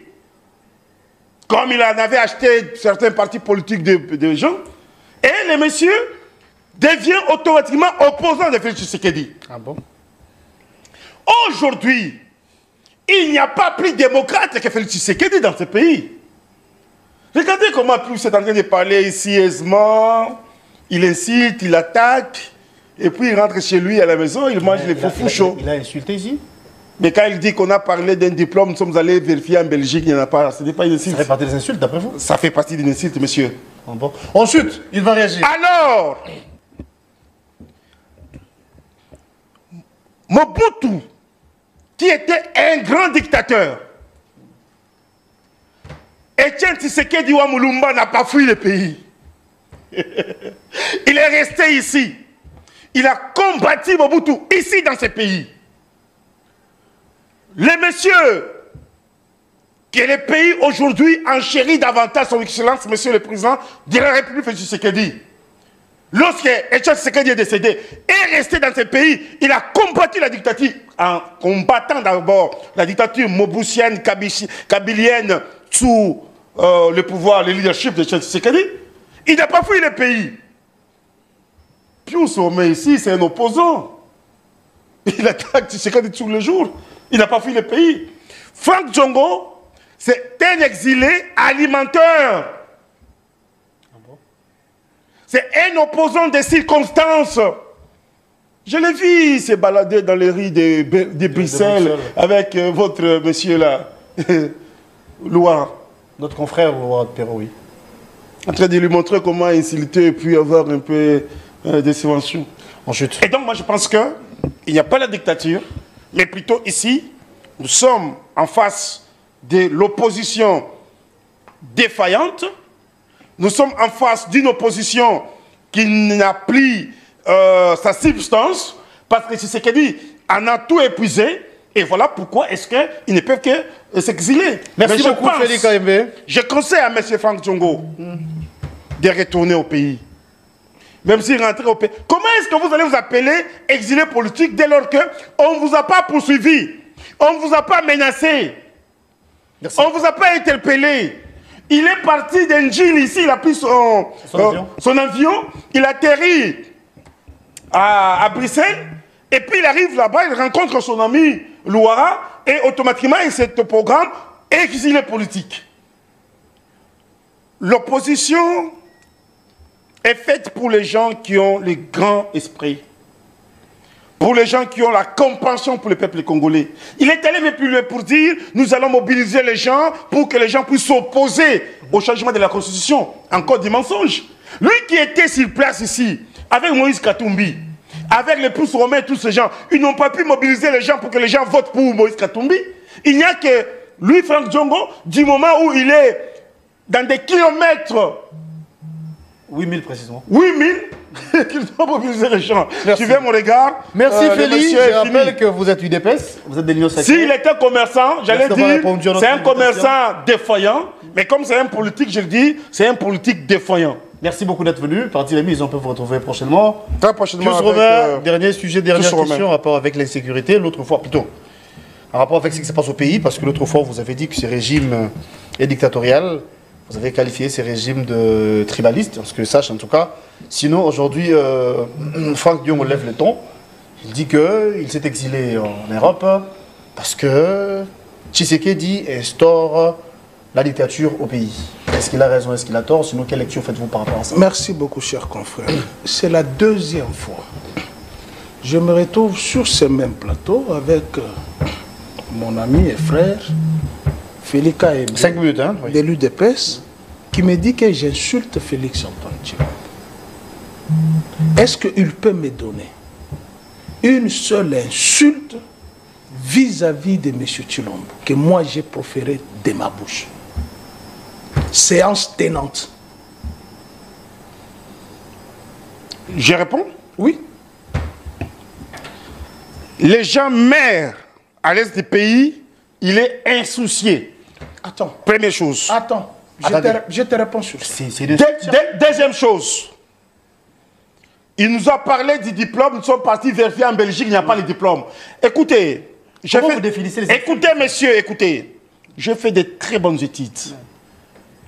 Comme il en avait acheté certains partis politiques de gens. Et le monsieur devient automatiquement opposant de Félix Tshisekedi. Ah bon? Aujourd'hui, il n'y a pas plus démocrate que Félix Tshisekedi dans ce pays. Regardez comment plus est en train de parler ici aisément. Il incite, il attaque, et puis il rentre chez lui à la maison, il mange les faux chauds. Il a insulté ici? Mais quand il dit qu'on a parlé d'un diplôme, nous sommes allés vérifier en Belgique, il n'y en a pas. Ce n'est pas une insulte. Ça fait partie des insultes, d'après vous? Ça fait partie d'une insulte, monsieur. Ah bon. Ensuite, il va réagir. Alors, Mobutu, qui était un grand dictateur, Etienne Tshisekedi wa Mulumba n'a pas fui le pays. Il est resté ici. Il a combattu Mobutu ici dans ce pays. Le monsieur que le pays aujourd'hui enchérit davantage son excellence, monsieur le président de la République, Félix Tshisekedi. Lorsque Etienne Tshisekedi est décédé, est resté dans ce pays, il a combattu la dictature en combattant d'abord la dictature mobusienne, kabilienne sous le pouvoir, le leadership de Etienne Tshisekedi. Il n'a pas fui le pays. Pius Omé ici, c'est un opposant. Il attaque Tshisekedi tous les jours. Il n'a pas fui le pays. Franck Diongo, c'est un exilé alimentaire. C'est un opposant des circonstances. Je l'ai vu se balader dans les rues de Bruxelles avec votre monsieur là, Loire. Notre confrère Loire de Perrault, oui. En train de lui montrer comment insulter et puis avoir un peu de subventions. Ensuite. Et donc moi je pense qu'il n'y a pas la dictature, mais plutôt ici, nous sommes en face de l'opposition défaillante. Nous sommes en face d'une opposition qui n'a plus sa substance, parce que Tshisekedi en a tout épuisé, et voilà pourquoi est-ce qu'ils ne peuvent que s'exiler. Merci beaucoup, Félix Kaembe. Je conseille à M. Franck Diongo de retourner au pays. Même s'il rentre au pays. Comment est-ce que vous allez vous appeler exilé politique dès lors qu'on ne vous a pas poursuivi, on ne vous a pas menacé, merci. On ne vous a pas interpellé? Il est parti d'Engine ici, il a pris son avion, il atterrit à Bruxelles, et puis il arrive là-bas, il rencontre son ami Louara, et automatiquement il se programme exilé politique. L'opposition est faite pour les gens qui ont le grand esprit, pour les gens qui ont la compassion pour le peuple congolais. Il est allé plus loin pour dire, nous allons mobiliser les gens pour que les gens puissent s'opposer au changement de la Constitution. Encore des mensonges. Lui qui était sur place ici, avec Moïse Katumbi, avec les pouces romains, tous ces gens, ils n'ont pas pu mobiliser les gens pour que les gens votent pour Moïse Katumbi. Il n'y a que lui, Franck Diongo, du moment où il est dans des kilomètres... 8000 précisément. 8000 qu'il doit mobiliser les gens. Merci. Tu veux mon regard? Merci Félix, monsieur je est rappelle fini. que vous êtes UDPS, vous êtes des lions sacrés. S'il était commerçant, j'allais Merci d'avoir répondu à dire, notre c'est un invitation. commerçant défaillant, mais comme c'est un politique, je le dis, c'est un politique défaillant. Merci beaucoup d'être venu. Parti Rémi, on peut vous retrouver prochainement. Très prochainement. Juste avec, Romain, dernier sujet, dernière Romain. question en rapport avec l'insécurité. L'autre fois, plutôt, en rapport avec ce qui se passe au pays, parce que l'autre fois, vous avez dit que ce régime est dictatorial. Vous avez qualifié ces régimes de tribalistes, parce que je sache en tout cas. Sinon, aujourd'hui, Franck Dion lève le ton. Il dit qu'il s'est exilé en Europe parce que Tshisekedi instaure la dictature au pays. Est-ce qu'il a raison, est-ce qu'il a tort? Sinon, quelle lecture faites-vous par rapport à ça? Merci beaucoup, cher confrère. C'est la deuxième fois. Je me retrouve sur ce même plateau avec mon ami et frère, Félix Aébé, 5 minutes, hein? Oui. de l'UDPS, qui me dit que j'insulte Félix Antoine Tshilombo. Est-ce qu'il peut me donner une seule insulte vis-à-vis de M. Tshilombo que moi j'ai proférée de ma bouche? Séance tenante. Je réponds. Oui. Les gens meurent à l'est du pays, il est insoucié. Attends. Première chose. Attends. Je te réponds sur ça. Deuxième chose. Il nous a parlé du diplôme, nous sommes partis vérifier en Belgique, il n'y a pas le diplôme. Écoutez, Comment vous définissez les écoutez monsieur, écoutez. J'ai fait de très bonnes études.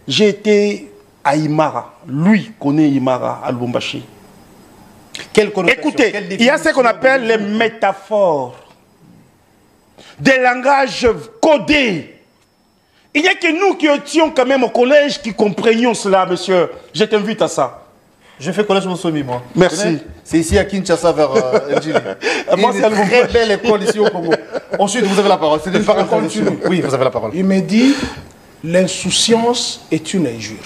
J'ai été à Imara. Lui connaît Imara à Lubumbashi. Écoutez, il y a ce qu'on appelle les métaphores. Des langages codés. Il n'y a que nous qui étions quand même au collège qui comprenions cela, monsieur. Je t'invite à ça. Je fais collège Monsomi, moi. Merci. C'est ici à Kinshasa, vers Ndjili. Moi, c'est Une très belle école ici au Congo. Ensuite, vous avez la parole. C'est des continue. Oui, vous avez la parole. Il me dit, l'insouciance est une injure.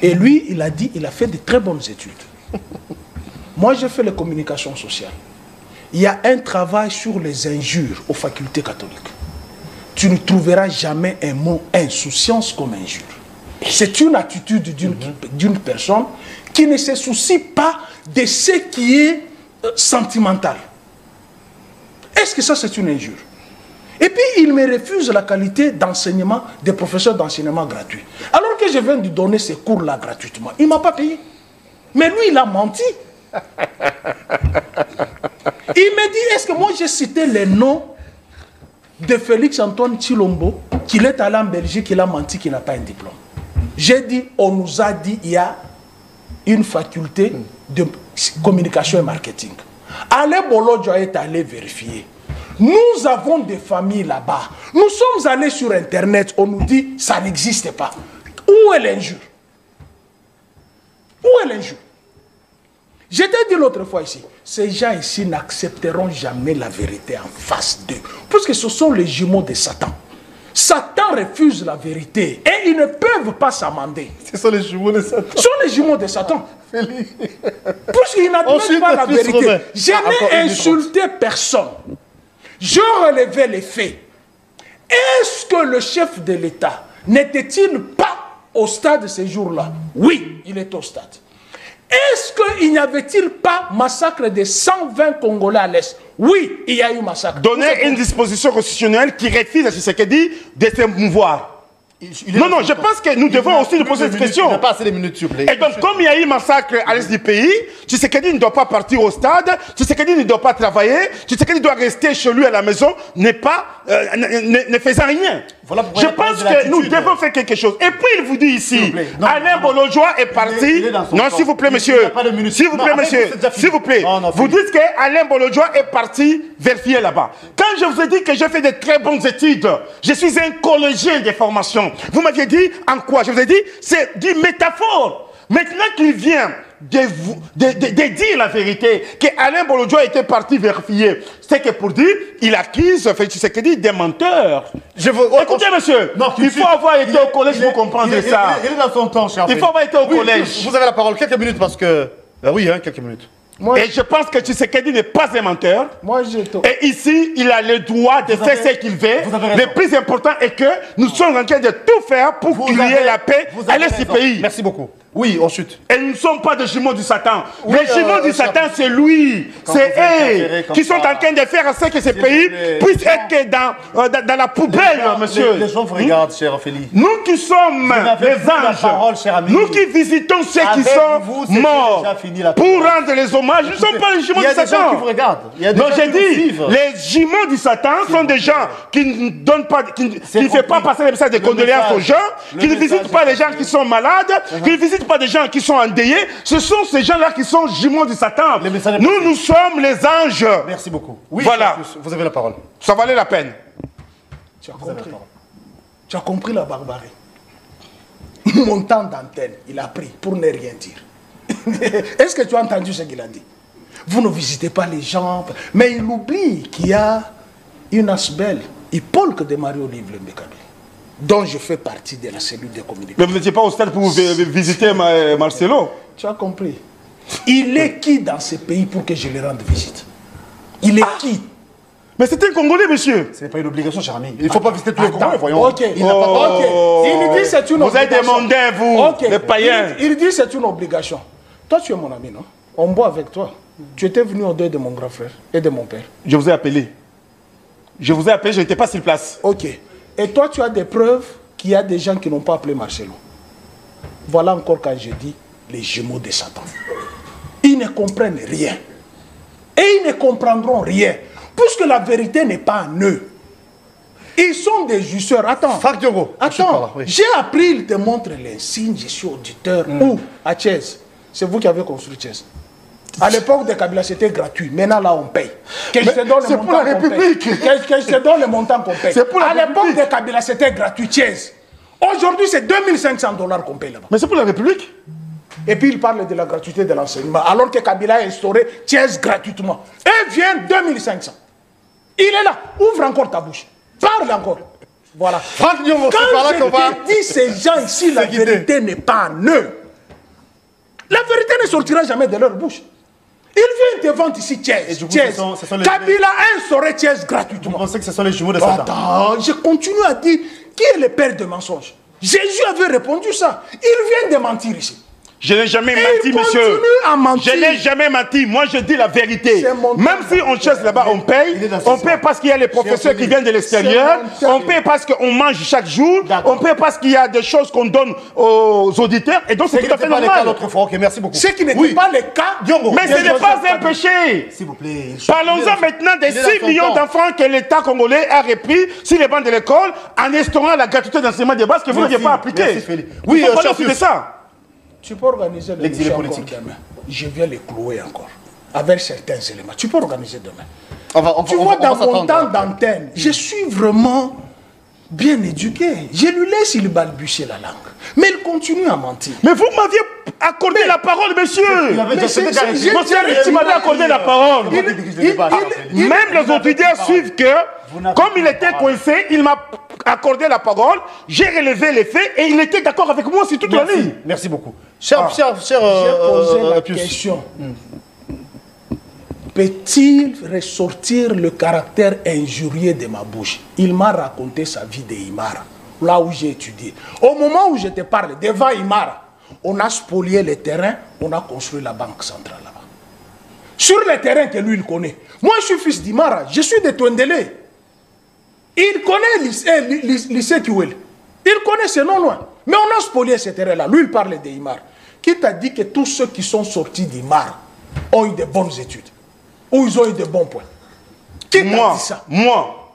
Et lui, il a dit, il a fait de très bonnes études. Moi, j'ai fait les communications sociales. Il y a un travail sur les injures aux facultés catholiques. Tu ne trouveras jamais un mot insouciance comme injure. C'est une attitude d'une personne qui ne se soucie pas de ce qui est sentimental. Est-ce que ça, c'est une injure? Et puis, il me refuse la qualité d'enseignement, des professeurs d'enseignement gratuit. Alors que je viens de donner ces cours-là gratuitement. Il ne m'a pas payé. Mais lui, il a menti. Il me dit, est-ce que moi, j'ai cité les noms de Félix Antoine Tshilombo, qu'il est allé en Belgique, qu'il a menti, qu'il n'a pas un diplôme. J'ai dit, on nous a dit, il y a une faculté de communication et marketing. Alain Bolodjo est allé vérifier. Nous avons des familles là-bas. Nous sommes allés sur Internet, on nous dit, ça n'existe pas. Où est l'injure? Où est l'injure? Je t'ai dit l'autre fois ici, ces gens ici n'accepteront jamais la vérité en face d'eux. Parce que ce sont les jumeaux de Satan. Satan refuse la vérité et ils ne peuvent pas s'amender. Ce sont les jumeaux de Satan. Ce sont les jumeaux de Satan. Puisqu'ils n'admettent pas la vérité. Je n'ai insulté personne. Je relevais les faits. Est-ce que le chef de l'État n'était-il pas au stade ce jour-là? Oui, il est au stade. Est-ce qu'il n'y avait-il pas massacre de 120 Congolais à l'Est? Oui, il y a eu massacre. Donner une disposition constitutionnelle qui refuse à Tshisekedi de se mouvoir. Non, je pense que nous devons aussi nous poser cette question. Il n'a pas assez de minutes, s'il vous plaît. Et donc, comme il y a eu massacre à l'est du pays, Tshisekedi ne doit pas partir au stade, Tshisekedi ne doit pas travailler, Tshisekedi doit rester chez lui à la maison, ne faisant rien. Voilà je pense que nous devons faire quelque chose. Et puis, il vous dit ici, Alain Bolodjoa est parti. Non, s'il vous plaît, monsieur. S'il vous plaît, monsieur. S'il vous plaît. Vous dites qu'Alain Bolodjoa est parti vérifier là-bas. Quand je vous ai dit que j'ai fait de très bonnes études, je suis un collégien de formation. Vous m'aviez dit en quoi? Je vous ai dit, c'est du métaphore. Maintenant qu'il vient de dire la vérité, qu'Alain Bolodjoa était parti vérifier, c'est que pour dire, il accuse Félix Tshisekedi des menteurs. Écoutez, monsieur, il faut avoir été au collège pour comprendre ça. Il est dans son temps, cher. Il faut avoir été au collège. Vous avez la parole, quelques minutes parce que... oui, quelques minutes. Et je pense que Tshisekedi n'est pas un menteur. Moi, et ici, il a le droit de faire ce qu'il veut. Le plus important est que nous sommes en train de tout faire pour qu'il y ait la paix à ce pays. Merci beaucoup. Oui, ensuite. Et nous ne sommes pas des jumeaux du Satan. Oui, les jumeaux du Satan, c'est lui. C'est eux qui sont en train de faire en sorte que ce pays puisse être dans la poubelle, monsieur. Les gens vous regardent, cher Ophélie. Nous qui sommes les anges, nous qui visitons ceux qui sont morts pour rendre les hommages, nous ne sommes pas les jumeaux du Satan. Il y a des gens qui vous regardent. Non, j'ai dit, les jumeaux du Satan sont des gens qui ne donnent pas, qui ne font pas passer les messages de condoléances aux gens, qui ne visitent pas les gens qui sont malades, qui ne visitent pas des gens qui sont endeuillés. Ce sont ces gens-là qui sont jumeaux du Satan. Nous sommes les anges. Merci beaucoup. Oui, voilà. Vous avez la parole. Ça valait la peine. Tu as compris. Tu as compris la barbarie. Mon temps d'antenne, il a pris pour ne rien dire. Est-ce que tu as entendu ce qu'il a dit? Vous ne visitez pas les gens. Mais il oublie qu'il y a une asbelle, Hippolyte de Mario Livre Mbekabi, dont je fais partie de la cellule de communication. Mais vous n'étiez pas au stade pour visiter Marcelo? Tu as compris. Il est qui dans ce pays pour que je lui rende visite? Il est qui? Mais c'est un Congolais, monsieur. Ce n'est pas une obligation, cher ami. Il ne faut pas visiter tous les Congolais, voyons. Ok. Il n'a pas... Ok. Il dit c'est une obligation. Vous avez demandé, vous, les païens. Il dit c'est une obligation. Toi, tu es mon ami, non? On boit avec toi. Tu étais venu au deuil de mon grand frère et de mon père. Je vous ai appelé. Je vous ai appelé, je n'étais pas sur place. Ok. Et toi, tu as des preuves qu'il y a des gens qui n'ont pas appelé Marcelo. Voilà encore quand je dis les jumeaux de Satan. Ils ne comprennent rien. Et ils ne comprendront rien. Puisque la vérité n'est pas en eux. Ils sont des justeurs. Attends. Attends. J'ai appris, il te montre les signes, je suis auditeur. Où? À Thiès. C'est vous qui avez construit Thiès. À l'époque de Kabila, c'était gratuit. Maintenant, là, on paye. Que je te donne le montant qu'on paye. Que je te donne le montant qu'on paye. À l'époque de Kabila, c'était gratuit. Thiès. Aujourd'hui, c'est 2500 $ qu'on paye là-bas. Mais c'est pour la République. Et puis, il parle de la gratuité de l'enseignement. Alors que Kabila a instauré Thiès gratuitement. Et vient 2500. Il est là. Ouvre encore ta bouche. Parle encore. Voilà. Quand je te dis ces gens ici, la vérité n'est pas en eux. La vérité ne sortira jamais de leur bouche. Ils viennent te vendre ici Thiès. Kabila a instauré Thiès gratuitement. Vous pensez que ce sont les jumeaux de Satan? Attends, je continue à dire qui est le père de mensonges. Jésus avait répondu ça. Il vient de mentir ici. Je n'ai jamais menti, monsieur. Je n'ai jamais menti. Moi, je dis la vérité. Même si on cherche là-bas, on paye. On paye parce qu'il y a les professeurs qui viennent de l'extérieur. On paye parce qu'on mange chaque jour. On paye parce qu'il y a des choses qu'on donne aux auditeurs. Et donc, c'est tout à fait normal. Merci beaucoup. Ce qui n'était pas le cas. Mais ce n'est pas un péché. S'il vous plaît. Parlons-en maintenant des 6 millions d'enfants que l'État congolais a repris sur les bancs de l'école en instaurant la gratuité d'enseignement de base que vous n'aviez pas appliquée. Oui, c'est ça. Tu peux organiser l'exilé politique demain. Je viens les clouer encore. Avec certains éléments. Tu peux organiser demain. Tu vois, dans mon temps d'antenne, je suis vraiment bien éduqué. Je lui laisse il balbutier la langue. Mais il continue à mentir. Mais vous m'aviez accordé la parole, monsieur. Tu m'avais accordé la parole. Même les auditeurs suivent que, comme il était coincé, il m'a accordé la parole, j'ai relevé les faits et il était d'accord avec moi sur toute la ligne. Merci beaucoup. J'ai posé la question. Peut-il ressortir le caractère injurieux de ma bouche? Il m'a raconté sa vie de Imara, là où j'ai étudié. Au moment où je te parle, devant Imara, on a spolié les terrains, on a construit la banque centrale là-bas. Sur les terrains que lui, il connaît. Moi, je suis fils d'Imara, je suis de Twendele. Il connaît lycée Kiwel. Il connaît ce nom loin. Mais on a spolié ces terrains-là. Lui, il parle d'Imar. Qui t'a dit que tous ceux qui sont sortis d'Imar ont eu de bonnes études? Ou ils ont eu de bons points? Qui t'a dit ça? Moi.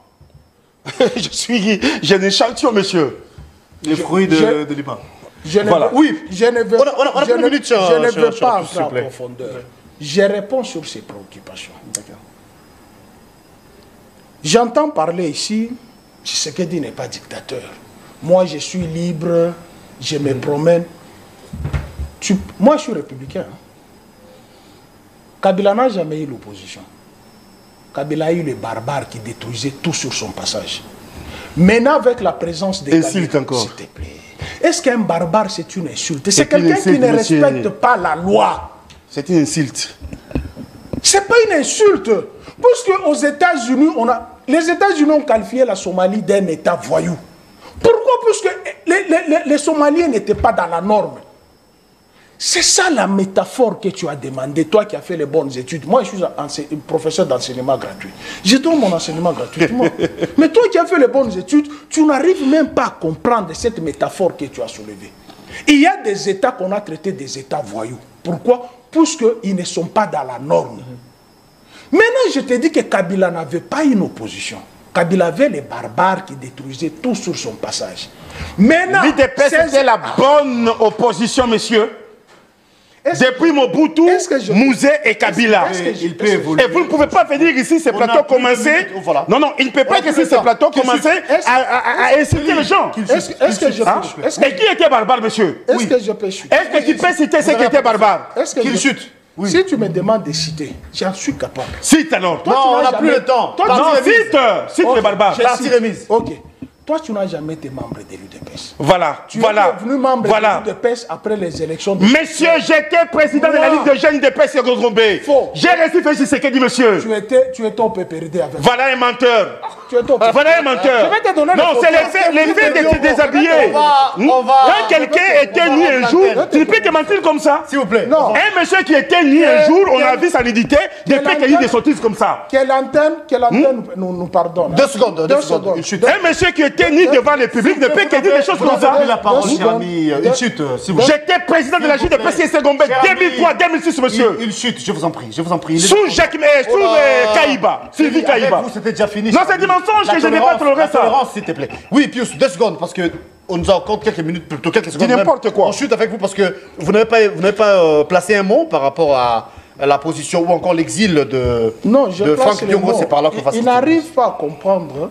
J'ai des échantillons, monsieur. Les fruits de l'Imar. Oui, je ne veux pas entrer en profondeur. Je réponds sur ces préoccupations. D'accord. J'entends parler ici, Tshisekedi n'est pas dictateur. Moi, je suis libre, je me promène. Moi, je suis républicain. Kabila n'a jamais eu l'opposition. Kabila a eu les barbares qui détruisaient tout sur son passage. Maintenant, avec la présence des Kabila, s'il te plaît. Est-ce qu'un barbare, c'est une insulte? C'est quelqu'un qui ne respecte pas la loi. C'est une insulte. C'est pas une insulte. Parce qu'aux États-Unis, les États-Unis ont qualifié la Somalie d'un État voyou. Pourquoi? Parce que les Somaliens n'étaient pas dans la norme. C'est ça la métaphore que tu as demandé, toi qui as fait les bonnes études. Moi, je suis professeur d'enseignement gratuit. Je donne mon enseignement gratuitement. Mais toi qui as fait les bonnes études, tu n'arrives même pas à comprendre cette métaphore que tu as soulevée. Il y a des États qu'on a traités des États voyous. Pourquoi? Parce qu'ils ne sont pas dans la norme. Maintenant, je te dis que Kabila n'avait pas une opposition. Kabila avait les barbares qui détruisaient tout sur son passage. Maintenant, l'UDPS c'était la bonne opposition, monsieur. Depuis Mobutu, Mouzé et Kabila. Il peut évoluer. Et vous ne pouvez pas venir ici, ces plateaux commencer. Non, non, il ne peut pas que ces plateaux commencer à insulter les gens. Est-ce que je peux? Et qui était barbare, monsieur? Est-ce que je peux chuter? Est-ce que tu peux citer ceux qui étaient barbares? Qu'il chute. Oui. Si tu me demandes de citer, j'en suis capable. Cite alors. Non, on n'a plus le temps. Non, cite les barbares. Partie remise. Ok. Toi, tu n'as jamais été membre de l'UDPS. Voilà. Tu es devenu membre de l'UDPS après les élections. Monsieur, j'étais président de la Ligue de jeunes UDPS et Gozrombé. J'ai reçu Félix Tshisekedi, monsieur. Tu étais au PPRD avec. Voilà un menteur. Voilà un menteur. Je vais te donner non, c'est les faits de se déshabiller. Quand quelqu'un était nu un jour, tu ne peux que mentir comme ça. S'il vous plaît. Non. Un monsieur qui était nu un jour, on a vu sa nudité, depuis qu'il dit des sottises comme ça. Quelle antenne nous pardonne. 2 secondes. Un monsieur qui était nu devant le public, ne peut que dire des choses comme ça. La parole, cher ami. Il chute. J'étais président de la Ligue de PCC Gombe 2003-2006, monsieur. Il chute, je vous en prie. Sous Jacques, sous Kaïba. Sylvie Kaïba. Vous, c'était déjà fini. Non, c'est du mensonge que je n'ai pas toléré ça. Tolérance, s'il te plaît. Oui, Pius, 2 secondes, parce que on nous a encore quelques minutes, plutôt quelques secondes. Dis n'importe quoi. On chute avec vous parce que vous n'avez pas placé un mot par rapport à la position ou encore l'exil de Franck Diongo. C'est par là qu'on va se. Il n'arrive pas à comprendre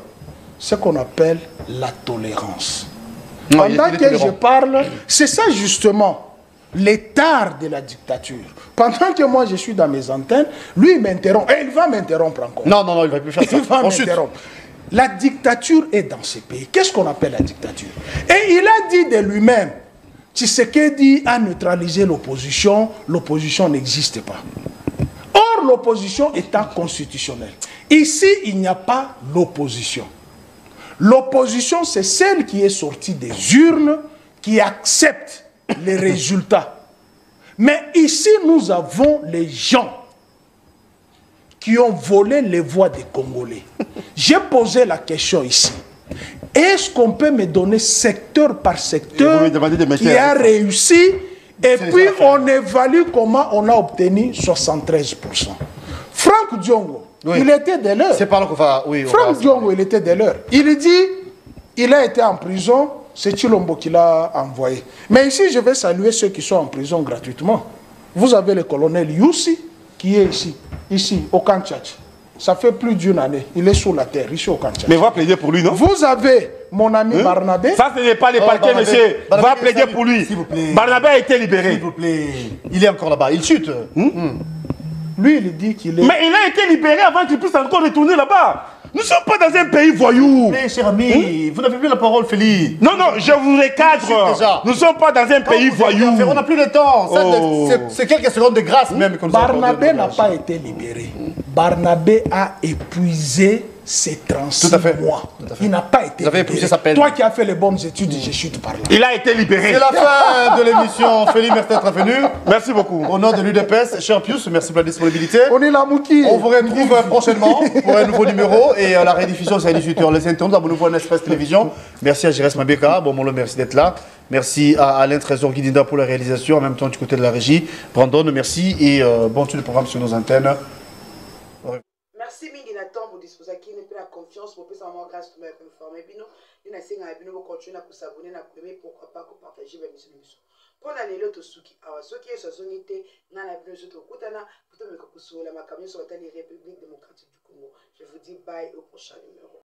ce qu'on appelle la tolérance. Non, Pendant que je parle, c'est ça justement l'état de la dictature. Pendant que moi je suis dans mes antennes, lui il m'interrompt. Et il va m'interrompre encore. Non, il va plus faire ça. Il va m'interrompre. La dictature est dans ces pays. Qu'est-ce qu'on appelle la dictature? Et il a dit de lui-même, Tshisekedi a neutralisé l'opposition, l'opposition n'existe pas. Or, l'opposition étant constitutionnelle. Ici, il n'y a pas l'opposition. L'opposition, c'est celle qui est sortie des urnes, qui accepte les résultats. Mais ici, nous avons les gens qui ont volé les voix des Congolais. J'ai posé la question ici. Est-ce qu'on peut me donner secteur par secteur qui a réussi et puis on évalue comment on a obtenu 73%. Franck Diongo, il était de l'heure. C'est par là qu'on va... Oui, Franck Diongo, il était de l'heure. Il dit, il a été en prison, c'est Chilombo qui l'a envoyé. Mais ici, je vais saluer ceux qui sont en prison gratuitement. Vous avez le colonel Youssi, qui est ici, au Kanchach. Ça fait plus d'1 année. Il est sous la terre, ici au Kanchach. Mais va plaider pour lui, non? Vous avez mon ami Barnabé. Ça, ce n'est pas les parquets, monsieur. Va plaider pour lui. S'il vous plaît. Barnabé a été libéré. S'il vous plaît. Il est encore là-bas. Il chute. Lui, il dit qu'il est... Mais il a été libéré avant qu'il puisse encore retourner là-bas. Nous ne sommes pas dans un pays voyou. Mais cher ami, vous n'avez plus la parole, Félix. Non, je vous recadre. Nous ne sommes pas dans un pays voyou. On n'a plus le temps. C'est quelques secondes de grâce même. Barnabé n'a pas été libéré. Barnabé a épuisé ses 36 mois. Il n'a pas été libéré. Toi qui as fait les bonnes études, je chute par là. Il a été libéré. C'est la fin de l'émission. Félix, merci d'être venu. Merci beaucoup. Au nom de l'UDPS, cher Pius, merci pour la disponibilité. On est là, Mouki. On vous retrouve prochainement pour un nouveau numéro. Et la rediffusion, c'est à 18h. Les internautes, abonnez-vous à Nespace Télévision. Merci à Jérès Mabeka. Bon, merci d'être là. Merci à Alain Trésor Guidinda pour la réalisation. En même temps, du côté de la régie. Brandon, merci. Et bon tour de programme sur nos antennes. Merci mingi na temps pour disposer qui n'est pas la confiance pour ça moi grâce tout me informer bino ni na singa bino pour continuer à s'abonner na aimer pourquoi pas partager mes émissions pour la lelo to suki awa soki eso zonité na la bino to kutana pour te me kusola makamyo sur la République démocratique du Congo. Je vous dis bye au prochain numéro.